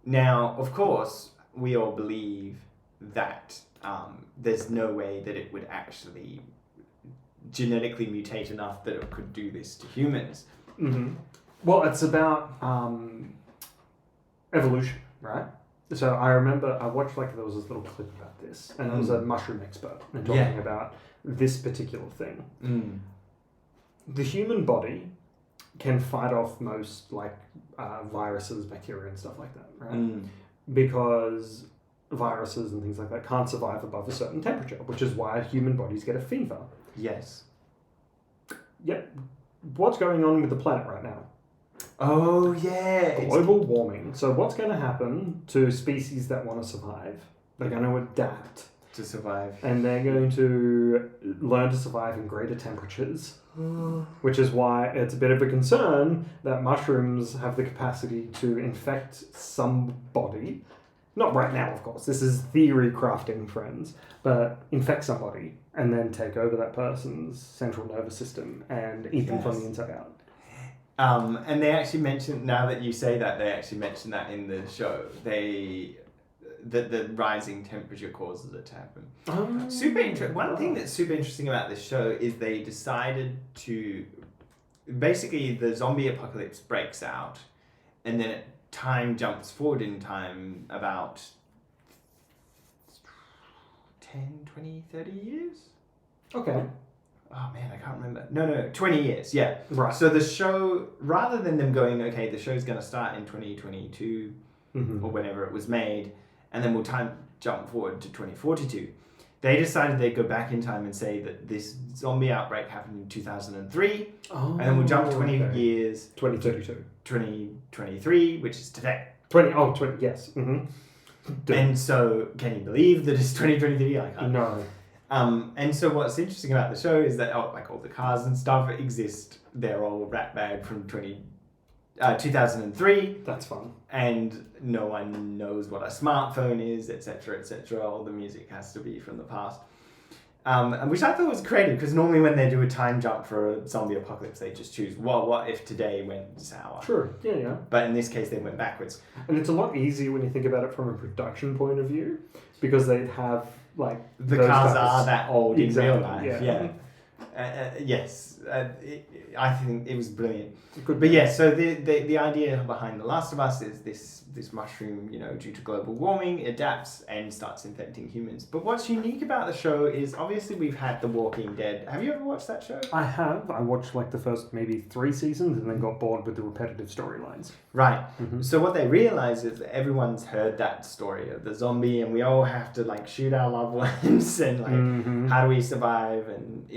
Now, of course, we all believe that there's no way that it would actually genetically mutate enough that it could do this to humans. Well, it's about evolution, right? So I remember I watched there was this little clip about this, and it was a mushroom expert and talking about this particular thing. The human body can fight off most viruses, bacteria, and stuff like that, right? Because viruses and things like that can't survive above a certain temperature, which is why human bodies get a fever. Yes. Yep. What's going on with the planet right now? Oh, yeah. Global warming. So what's going to happen to species that want to survive? They're going to adapt. To survive. And they're going to learn to survive in greater temperatures, which is why it's a bit of a concern that mushrooms have the capacity to infect somebody. Not right now, of course. This is theory crafting, friends. But infect somebody and then take over that person's central nervous system and eat them from the inside out. And they actually mentioned, now that you say that, they actually mentioned that in the show. That the rising temperature causes it to happen. Super interesting. One thing that's super interesting about this show is they decided to... Basically, the zombie apocalypse breaks out, and then time jumps forward in time about 10, 20, 30 years? Okay. Oh man, I can't remember. No, 20 years, yeah. Right. So the show, rather than them going, okay, the show's going to start in 2022 or whenever it was made, and then we'll time jump forward to 2042, they decided they'd go back in time and say that this zombie outbreak happened in 2003, and then we'll jump 20 years. 2032. 2023, which is today. 20, yes. And so, can you believe that it's 2023? I can't. No. And so what's interesting about the show is that all the cars and stuff exist. They're all rat bag from 2003. That's fun. And no one knows what a smartphone is, etc., etc. All the music has to be from the past. And which I thought was creative, because normally when they do a time jump for a zombie apocalypse, they just choose, well, what if today went sour? True, yeah. But in this case, they went backwards. And it's a lot easier when you think about it from a production point of view, because they'd have, like... The cars are that old in real life, yeah. Yes, I think it was brilliant. Good. But yeah, so the idea behind The Last of Us is this mushroom, due to global warming, adapts and starts infecting humans. But what's unique about the show is, obviously we've had The Walking Dead. Have you ever watched that show? I have. I watched like the first maybe 3 seasons and then got bored with the repetitive storylines. Right. Mm-hmm. So what they realize is that everyone's heard that story of the zombie, and we all have to like shoot our loved ones, and like how do we survive? And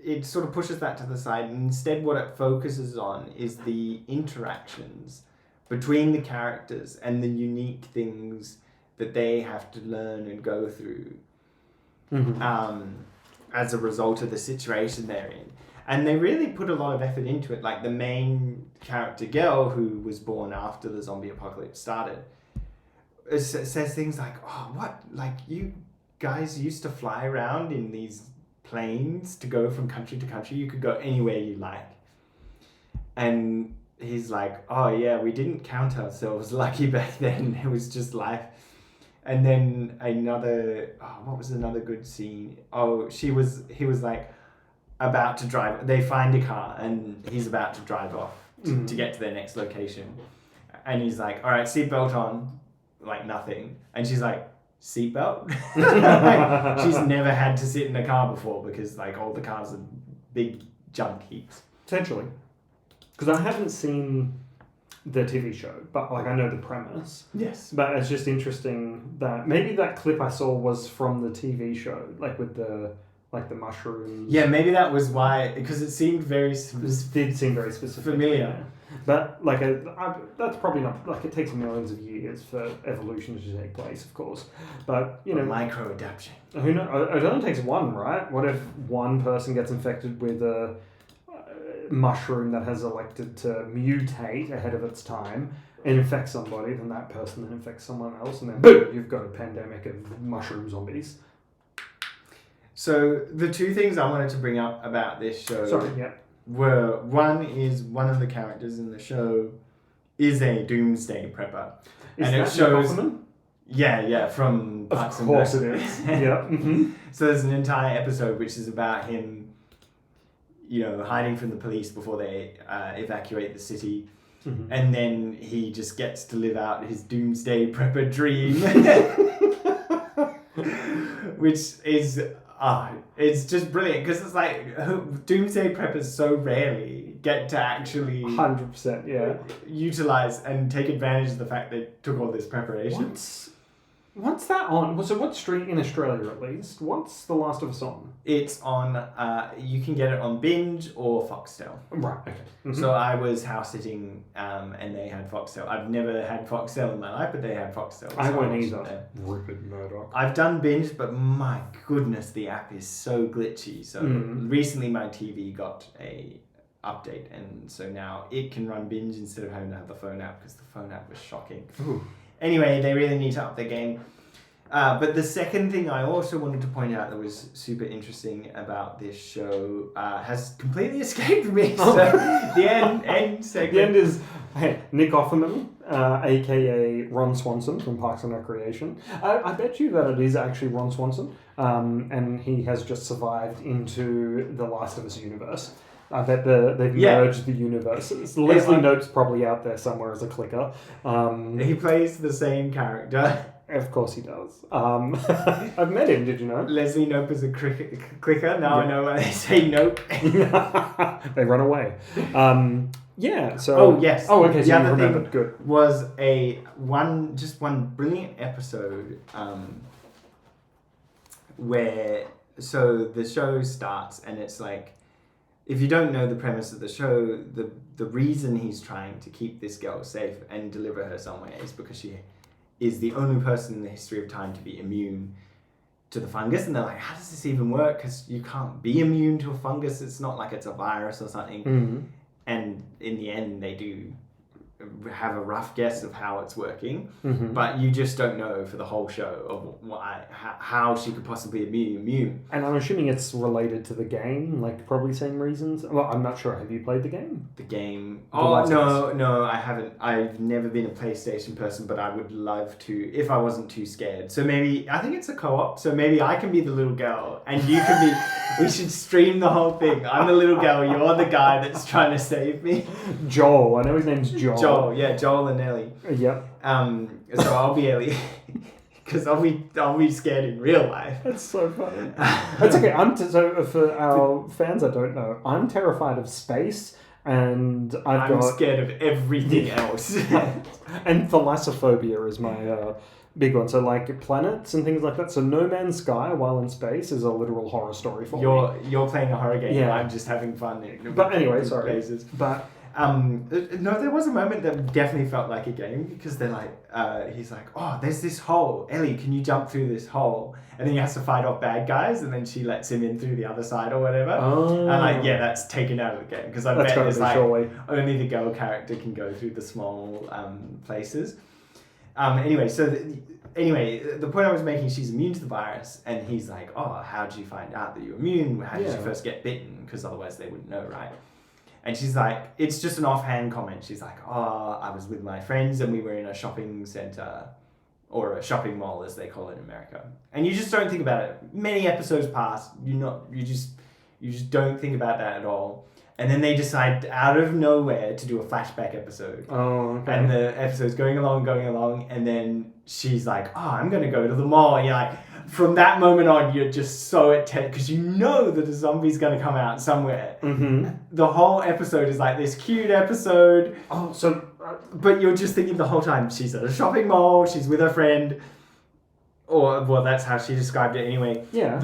it sort of pushes that to the side, and instead what it focuses on is the interactions between the characters and the unique things that they have to learn and go through as a result of the situation they're in. And they really put a lot of effort into it. Like the main character girl, who was born after the zombie apocalypse started, says things like, oh, what? Like you guys used to fly around in these planes to go from country to country. You could go anywhere you like. And he's like, oh yeah, we didn't count ourselves lucky back then. It was just life. And then what was another good scene? Oh, he was like about to drive. They find a car and he's about to drive off to get to their next location. And he's like, all right, seatbelt on, like nothing. And she's like, seatbelt? Like, she's never had to sit in a car before, because like all the cars are big junk heaps. Potentially. Because I haven't seen the TV show, but like I know the premise. Yes. But it's just interesting that maybe that clip I saw was from the TV show, like with the mushrooms. Yeah, maybe that was why, because it seemed very did seem very specific. Familiar. Yeah. But like that's probably not, like, it takes millions of years for evolution to take place, of course. But micro adaptation. Who knows? It only takes one, right? What if one person gets infected with a mushroom that has elected to mutate ahead of its time and infect somebody, then that person then infects someone else, and then boom, you've got a pandemic of mushroom zombies. So the two things I wanted to bring up about this show were, one is one of the characters in the show is a doomsday prepper. Is and that it shows Oppenheimer? Yeah, from Parks and Rec. Of course Rec. it is. Yeah. Mm-hmm. So there's an entire episode which is about him, hiding from the police before they evacuate the city. Mm-hmm. And then he just gets to live out his doomsday prepper dream. Which is, it's just brilliant, because it's like doomsday preppers so rarely get to actually 100%, yeah, utilize and take advantage of the fact they took all this preparation. What's that on? So what stream in Australia, at least? What's The Last of Us on? It's on, you can get it on Binge or Foxtel. Right, okay. Mm-hmm. So I was house sitting and they had Foxtel. I've never had Foxtel in my life, but they had Foxtel. I won't either. Rupert Murdoch. I've done Binge, but my goodness, the app is so glitchy. So recently my TV got a update, and so now it can run Binge instead of having to have the phone app, because the phone app was shocking. Ooh. Anyway, they really need to up their game. But the second thing I also wanted to point out that was super interesting about this show has completely escaped me. So the end segment. The end is Nick Offerman, a.k.a. Ron Swanson from Parks and Recreation. I bet you that it is actually Ron Swanson, and he has just survived into the Last of Us universe. I bet they've merged the universes. Leslie Knope's probably out there somewhere as a clicker. He plays the same character. Of course he does. I've met him, did you know? Leslie Knope is a clicker. Now I know why they say nope. They run away. So... Oh, yes. Oh, okay, so the you other remembered. thing Good. Was one brilliant episode where... So the show starts and it's like... If you don't know the premise of the show, the reason he's trying to keep this girl safe and deliver her somewhere is because she is the only person in the history of time to be immune to the fungus. And they're like, how does this even work? Because you can't be immune to a fungus. It's not like it's a virus or something. Mm-hmm. and in the end they do have a rough guess of how it's working, Mm-hmm. but you just don't know for the whole show of how she could possibly be immune. And I'm assuming it's related to the game, like probably same reasons. Well, I'm not sure. Have you played the game? The game. The Last of Us. No, I haven't. I've never been a PlayStation person, but I would love to if I wasn't too scared. So maybe I think it's a co-op. So maybe I can be the little girl and you can be. We should stream the whole thing. I'm the little girl. You're the guy that's trying to save me. Joel. I know his name's Joel. Joel and Ellie. Yep. So I'll be Ellie. Because I'll be scared in real life. That's so funny. That's okay. So for our fans that don't know, I'm terrified of space, and I'm scared of everything else. And thalassophobia is my big one. So like planets and things like that. So No Man's Sky while in space is a literal horror story for me. You're playing a horror game. Yeah. I'm just having fun. But anyway, sorry. Places. But no, there was a moment that definitely felt like a game because they're like, he's like, oh, there's this hole. Ellie, can you jump through this hole? And then he has to fight off bad guys, and then she lets him in through the other side or whatever. Oh. And like, yeah, that's taken out of the game because I bet there's like only the girl character can go through the small places. Anyway, the point I was making, she's immune to the virus, and he's like, oh, how did you find out that you're immune? How did you first get bitten? Because otherwise they wouldn't know, right? And she's like, it's just an offhand comment. She's like, oh, I was with my friends and we were in a shopping center or a shopping mall, as they call it in America. And you just don't think about it. Many episodes pass. You just don't think about that at all. And then they decide out of nowhere to do a flashback episode. Oh, okay. And the episode's going along, and then she's like, oh, I'm going to go to the mall. And you're like, from that moment on, you're just so attentive because you know that a zombie's going to come out somewhere. Mm-hmm. The whole episode is like this cute episode. Oh, so... but you're just thinking the whole time, she's at a shopping mall, she's with her friend. Or, well, that's how she described it anyway. Yeah.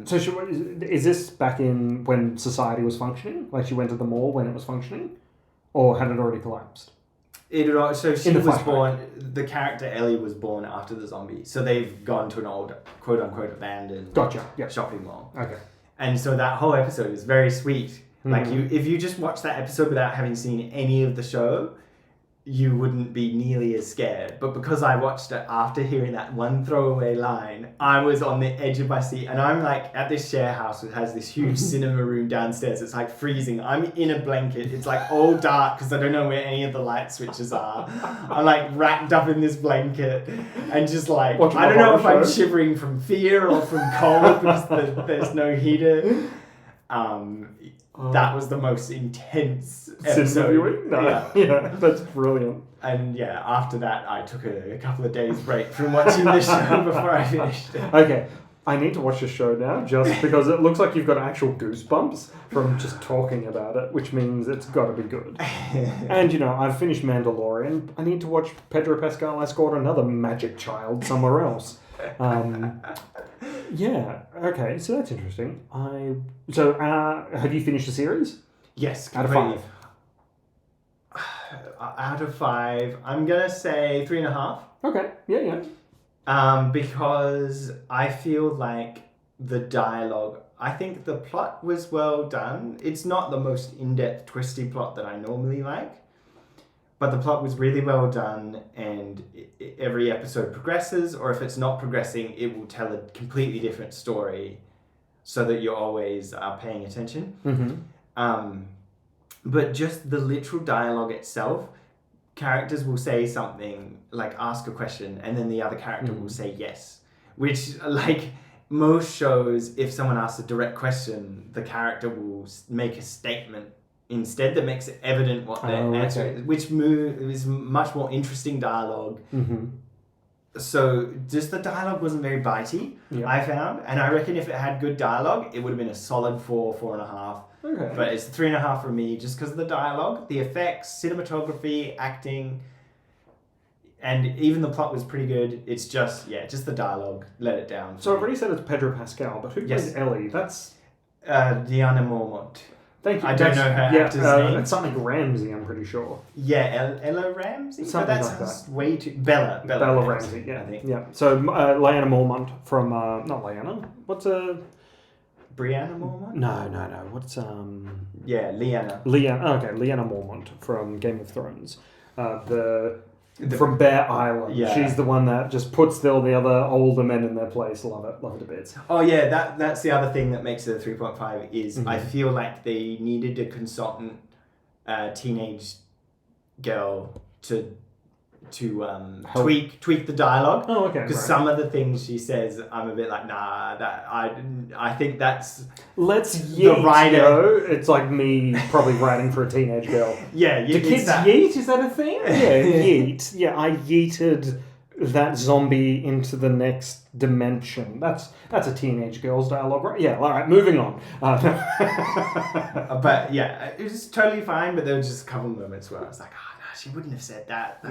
So is this back in when society was functioning? Like she went to the mall when it was functioning? Or had it already collapsed? So she was born, the character Ellie was born after the zombie. So they've gone to an old, quote unquote, abandoned shopping mall. Okay. And so that whole episode is very sweet. Like if you just watch that episode without having seen any of the show, you wouldn't be nearly as scared. But because I watched it after hearing that one throwaway line, I was on the edge of my seat. And I'm like at this share house that has this huge cinema room downstairs. It's like freezing. I'm in a blanket. It's like all dark because I don't know where any of the light switches are. I'm like wrapped up in this blanket and just like, I don't know if I'm shivering from fear or from cold because there's no heater. That was the most intense episode. Viewing? No. Yeah, that's brilliant. And yeah, after that, I took a couple of days break from watching the show before I finished it. Okay, I need to watch the show now just because it looks like you've got actual goosebumps from just talking about it, which means it's got to be good. And you know, I've finished Mandalorian. I need to watch Pedro Pascal escort another magic child somewhere else. Yeah. Okay. So that's interesting. Have you finished the series? Yes. Out of 5. Out of 5, I'm gonna say 3.5. Okay. Yeah. Because I feel like the dialogue. I think the plot was well done. It's not the most in-depth, twisty plot that I normally like. But the plot was really well done, and every episode progresses, or if it's not progressing, it will tell a completely different story so that you're always paying attention. Mm-hmm. But just the literal dialogue itself, characters will say something, like ask a question, and then the other character will say yes. Which, like most shows, if someone asks a direct question, the character will make a statement instead that makes it evident what their answer is, which is much more interesting dialogue. Mm-hmm. So just the dialogue wasn't very bitey, I found, and I reckon if it had good dialogue, it would have been a solid 4.5. Okay. But it's 3.5 for me just because of the dialogue, the effects, cinematography, acting, and even the plot was pretty good. It's just the dialogue let it down. So I've already said it's Pedro Pascal, but who plays Ellie? That's Diana Mormont. Thank you. I don't know her actor's name. It's something Ramsey, I'm pretty sure. Yeah, Ella Ramsey? Something that like sounds that. way too... Bella Ramsey, yeah. I think. Yeah. So Lyanna Mormont from... not Lyanna. What's Brianna Mormont? No. What's Yeah, Lyanna. Lyanna Mormont from Game of Thrones. From Bear Island. Yeah. She's the one that just puts all the other older men in their place. Love it a bit. Oh yeah, that's the other thing that makes it a 3.5 is Mm-hmm. I feel like they needed a consultant teenage girl to tweak the dialogue. Oh, okay. Because some of the things she says, I'm a bit like, nah. I think that's let's yeet. The writer. You know? It's like me probably writing for a teenage girl. Yeah, Do kids yeet? Is that a thing? Yeah, yeet. Yeah, I yeeted that zombie into the next dimension. That's a teenage girl's dialogue, right? Yeah. All right. Moving on. But yeah, it was totally fine. But there were just a couple of moments where I was like, she wouldn't have said that.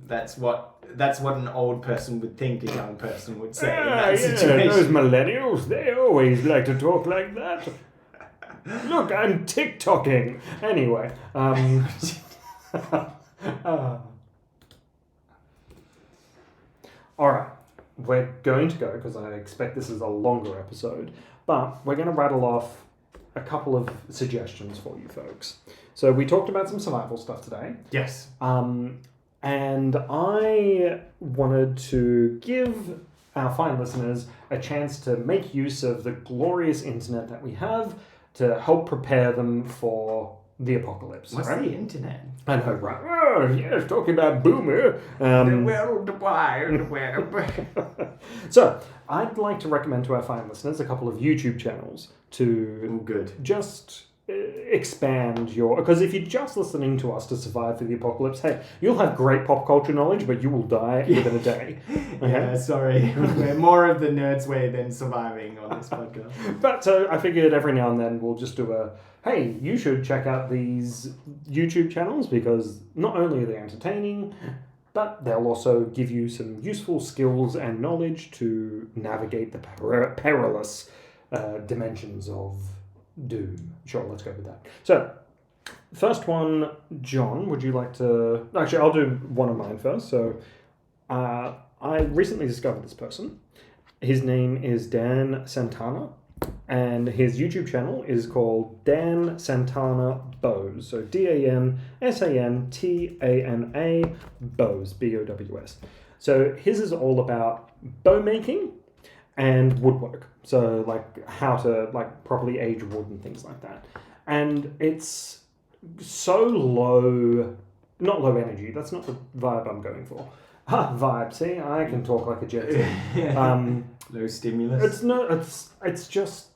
That's what an old person would think a young person would say in that situation. Those millennials, they always like to talk like that. Look, I'm TikToking. Anyway. All right. We're going to go, because I expect this is a longer episode, but we're going to rattle off a couple of suggestions for you folks. So we talked about some survival stuff today. Yes. And I wanted to give our fine listeners a chance to make use of the glorious internet that we have to help prepare them for the apocalypse. What's right? the internet? I know, right? Oh, yes, talking about boomer. The World Wide Web. So, I'd like to recommend to our fine listeners a couple of YouTube channels to just expand your... Because if you're just listening to us to survive for the apocalypse, hey, you'll have great pop culture knowledge, but you will die within a day. Okay? Yeah, sorry. We're more of the nerd's way than surviving on this podcast. But so I figured every now and then we'll just do a, hey, you should check out these YouTube channels because not only are they entertaining, but they'll also give you some useful skills and knowledge to navigate the perilous dimensions of doom. Sure, let's go with that. So, first one, John, would you like to... Actually, I'll do one of mine first. So, I recently discovered this person. His name is Dan Santana, and his YouTube channel is called Dan Santana Bows. So, DANSANTANA Bows, BOWS. So, his is all about bow making and woodwork. So, like, how to, like, properly age wood and things like that. And it's so low... Not low energy. That's not the vibe I'm going for. Vibe. See, I can talk like a jet. Low stimulus. It's just...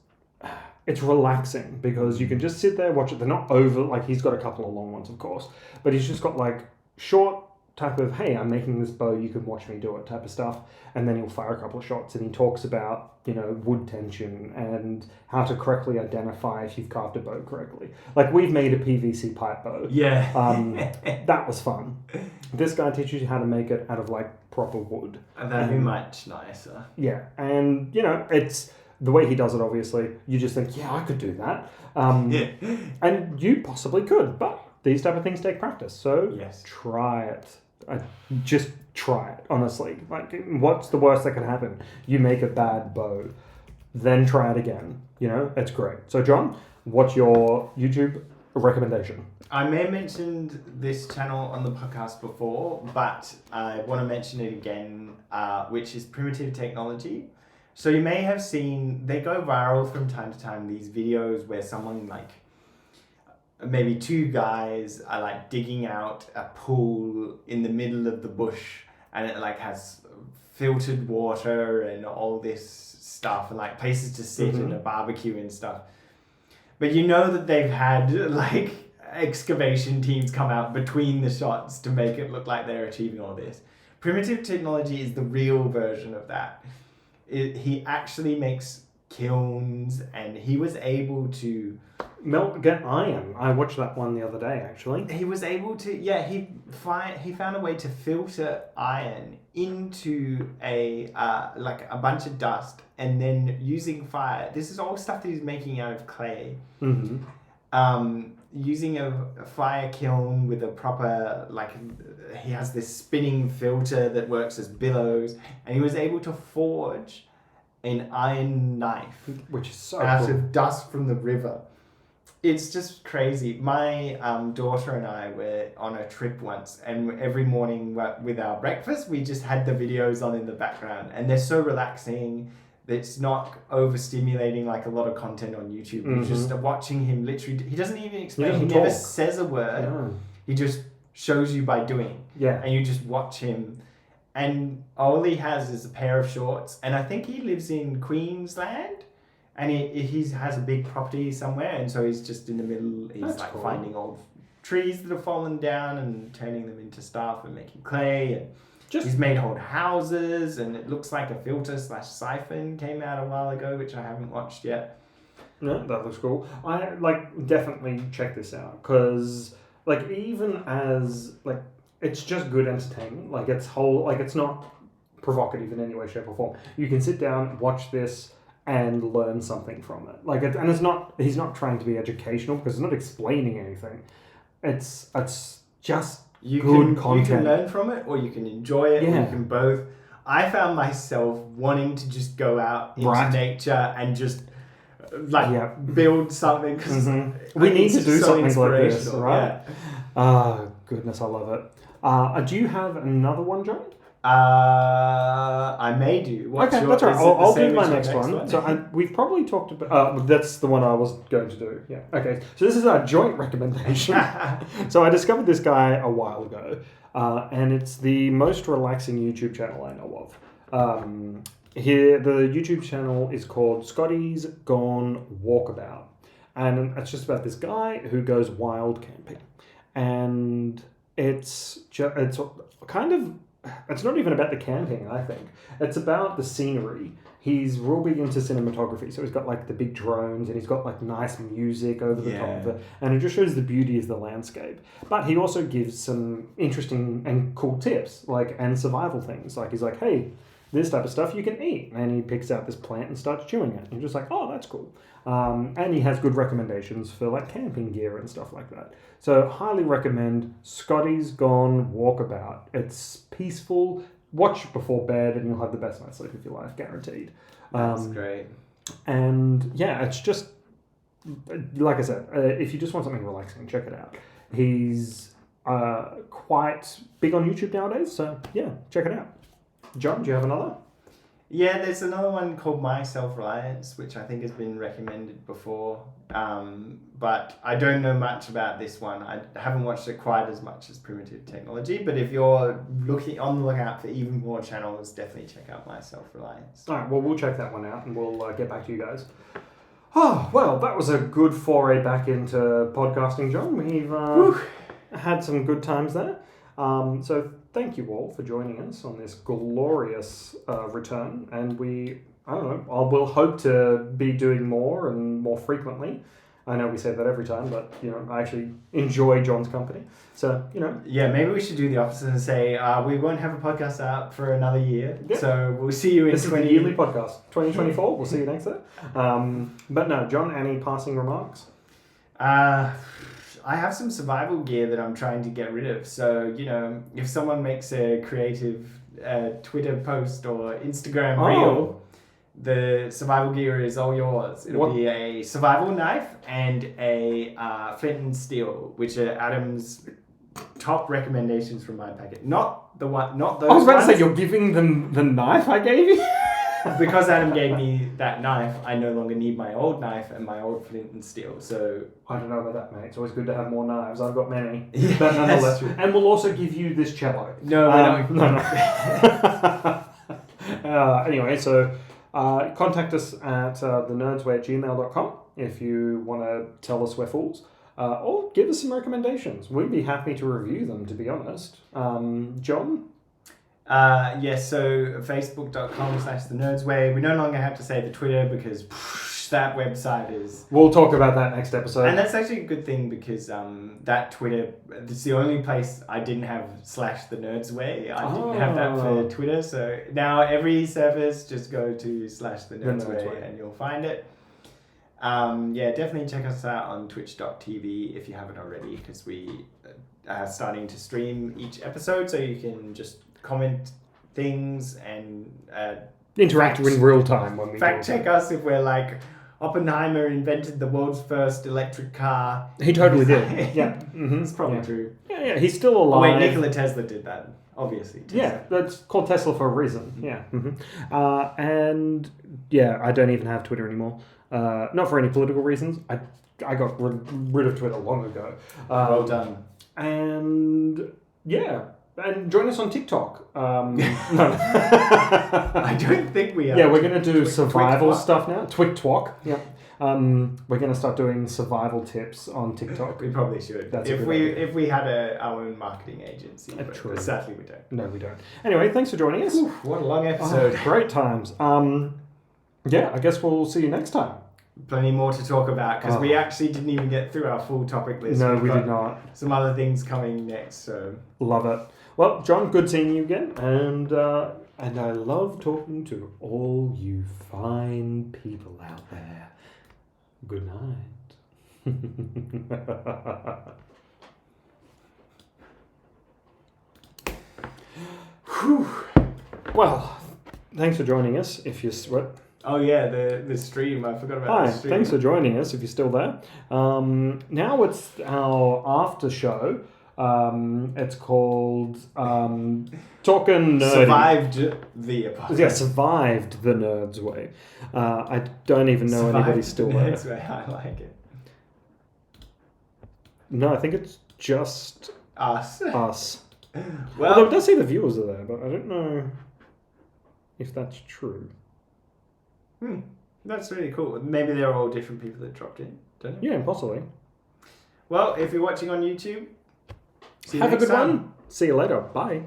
It's relaxing because you can just sit there, watch it. They're not over... Like, he's got a couple of long ones, of course. But he's just got, like, short... type of, hey, I'm making this bow, you can watch me do it type of stuff, and then he'll fire a couple of shots and he talks about, you know, wood tension and how to correctly identify if you've carved a bow correctly. Like, we've made a PVC pipe bow. Yeah. That was fun. This guy teaches you how to make it out of, like, proper wood. And that'd be much nicer. Yeah, and, you know, it's... The way he does it, obviously, you just think, yeah, I could do that. And you possibly could, but these type of things take practice. So try it. Just try it, honestly. Like, what's the worst that can happen? You make a bad bow, then try it again. You know, it's great. So, John, what's your YouTube recommendation? I may have mentioned this channel on the podcast before, but I want to mention it again, which is Primitive Technology. So you may have seen, they go viral from time to time, these videos where someone, like, maybe two guys are, like, digging out a pool in the middle of the bush, and it, like, has filtered water and all this stuff, and, like, places to sit and a barbecue and stuff. But you know that they've had, like, excavation teams come out between the shots to make it look like they're achieving all this. Primitive Technology is the real version of that. He actually makes kilns, and he was able to get iron. I watched that one the other day, actually. He was able to, he found a way to filter iron into a bunch of dust, and then using fire. This is all stuff that he's making out of clay. Using a fire kiln with a proper, like, he has this spinning filter that works as billows, and he was able to forge an iron knife Which is so out cool. of dust from the river. It's just crazy. My daughter and I were on a trip once, and every morning with our breakfast, we just had the videos on in the background, and they're so relaxing. It's not overstimulating like a lot of content on YouTube. You're just watching him literally. He doesn't even explain. He never says a word. No. He just shows you by doing. Yeah. And you just watch him. And all he has is a pair of shorts. And I think he lives in Queensland. And he has a big property somewhere. And so he's just in the middle. He's cool. Finding old trees that have fallen down and turning them into stuff and making clay. And he's made old houses. And it looks like a filter/siphon came out a while ago, which I haven't watched yet. No, that looks cool. I definitely check this out because even as it's just good entertainment. It's not provocative in any way, shape, or form. You can sit down, watch this, and learn something from it. And it's not. He's not trying to be educational because it's not explaining anything. It's just good content. You can learn from it, or you can enjoy it, or you can both. I found myself wanting to just go out into nature and just build something because we need to do something like this, right? Yeah. Oh, goodness, I love it. Do you have another one, John? I may do. That's right. I'll do my next one. So we've probably talked about... that's the one I was going to do. Yeah. Okay. So this is our joint recommendation. So I discovered this guy a while ago, and it's the most relaxing YouTube channel I know of. Here, the YouTube channel is called Scotty's Gone Walkabout. And it's just about this guy who goes wild camping. And it's not even about the camping, I think. It's about the scenery. He's real big into cinematography. So he's got the big drones and he's got nice music over the top of it. And it just shows the beauty of the landscape. But he also gives some interesting and cool tips, and survival things. He's like, hey, this type of stuff you can eat. And he picks out this plant and starts chewing it. And you're just like, oh, that's cool. And he has good recommendations for camping gear and stuff like that. So highly recommend Scotty's Gone Walkabout. It's peaceful. Watch before bed and you'll have the best night's sleep of your life, guaranteed. That's great. And yeah, it's just, like I said, if you just want something relaxing, check it out. He's quite big on YouTube nowadays. So yeah, check it out. John, do you have another? Yeah, there's another one called My Self-Reliance, which I think has been recommended before. But I don't know much about this one. I haven't watched it quite as much as Primitive Technology. But if you're looking on the lookout for even more channels, definitely check out My Self-Reliance. All right, well, we'll check that one out and we'll get back to you guys. Oh, well, that was a good foray back into podcasting, John. We've had some good times there. So thank you all for joining us on this glorious return. And we'll hope to be doing more and more frequently. I know we say that every time, but, I actually enjoy John's company. So, Yeah, maybe we should do the opposite and say we won't have a podcast out for another year. Yeah. So we'll see you in This is the yearly podcast. 2024, we'll see you next year. But no, John, any passing remarks? I have some survival gear that I'm trying to get rid of. So, if someone makes a creative Twitter post or Instagram reel, the survival gear is all yours. It'll be a survival knife and a flint and steel, which are Adam's top recommendations from my packet. Not those ones. I was about to say, you're giving them the knife I gave you? Because Adam gave me that knife, I no longer need my old knife and my old flint and steel. So I don't know about that, mate. It's always good to have more knives. I've got many. Yeah, but nonetheless. that's true. And we'll also give you this cello. No. Anyway, so contact us at thenerdsway@gmail.com if you want to tell us we're fools. Or give us some recommendations. We'd be happy to review them, to be honest. John? Yes, so facebook.com/thenerdsway. We no longer have to say the Twitter because that website is... We'll talk about that next episode. And that's actually a good thing because that Twitter, it's the only place I didn't have /thenerdsway. I didn't have that for Twitter. So now every service, just go to /thenerdsway and you'll find it. Definitely check us out on twitch.tv if you haven't already because we are starting to stream each episode so you can just comment things and interact in real time when we Fact do it. check us if we're like, Oppenheimer invented the world's first electric car. He totally did. Yeah. Mm-hmm. It's probably yeah. true. Yeah, he's still Oh, alive. wait, Nikola Tesla did that. Obviously. Tesla. Yeah, that's called Tesla for a reason. Yeah. Mm-hmm. And yeah, I don't even have Twitter anymore. Not for any political reasons. I got rid of Twitter long ago. Well done. And yeah, and join us on TikTok. No. I don't think we are. Yeah, we're going to do survival Twitwalk. stuff now. Twitwalk. Yeah. We're going to start doing survival tips on TikTok. We probably should. That's a good idea. If we had our own marketing agency. But True. sadly we don't. No, we don't. Anyway, thanks for joining us. Oof, what a long episode. Great times. Yeah, I guess we'll see you next time. Plenty more to talk about because we actually didn't even get through our full topic list. No, We've we got did not. Some other things coming next, so Love it. Well, John, good seeing you again, and I love talking to all you fine people out there. Good night. Whew. Well, thanks for joining us. If you're oh yeah, the stream. I forgot about Hi, the stream. thanks for joining us. If you're still there, now it's our after show. It's called Talking Nerdy. Survived the apocalypse. Yeah, survived the Nerds Way. I don't even know Survived anybody's still the there. Nerds Way. I like it. No, I think it's just Us. us. Well, Although it does say the viewers are there, but I don't know if that's true. that's really cool. Maybe they're all different people that dropped in. Don't know. Yeah, possibly. Well, if you're watching on YouTube, see you Have a next good time. one. See you later. Bye.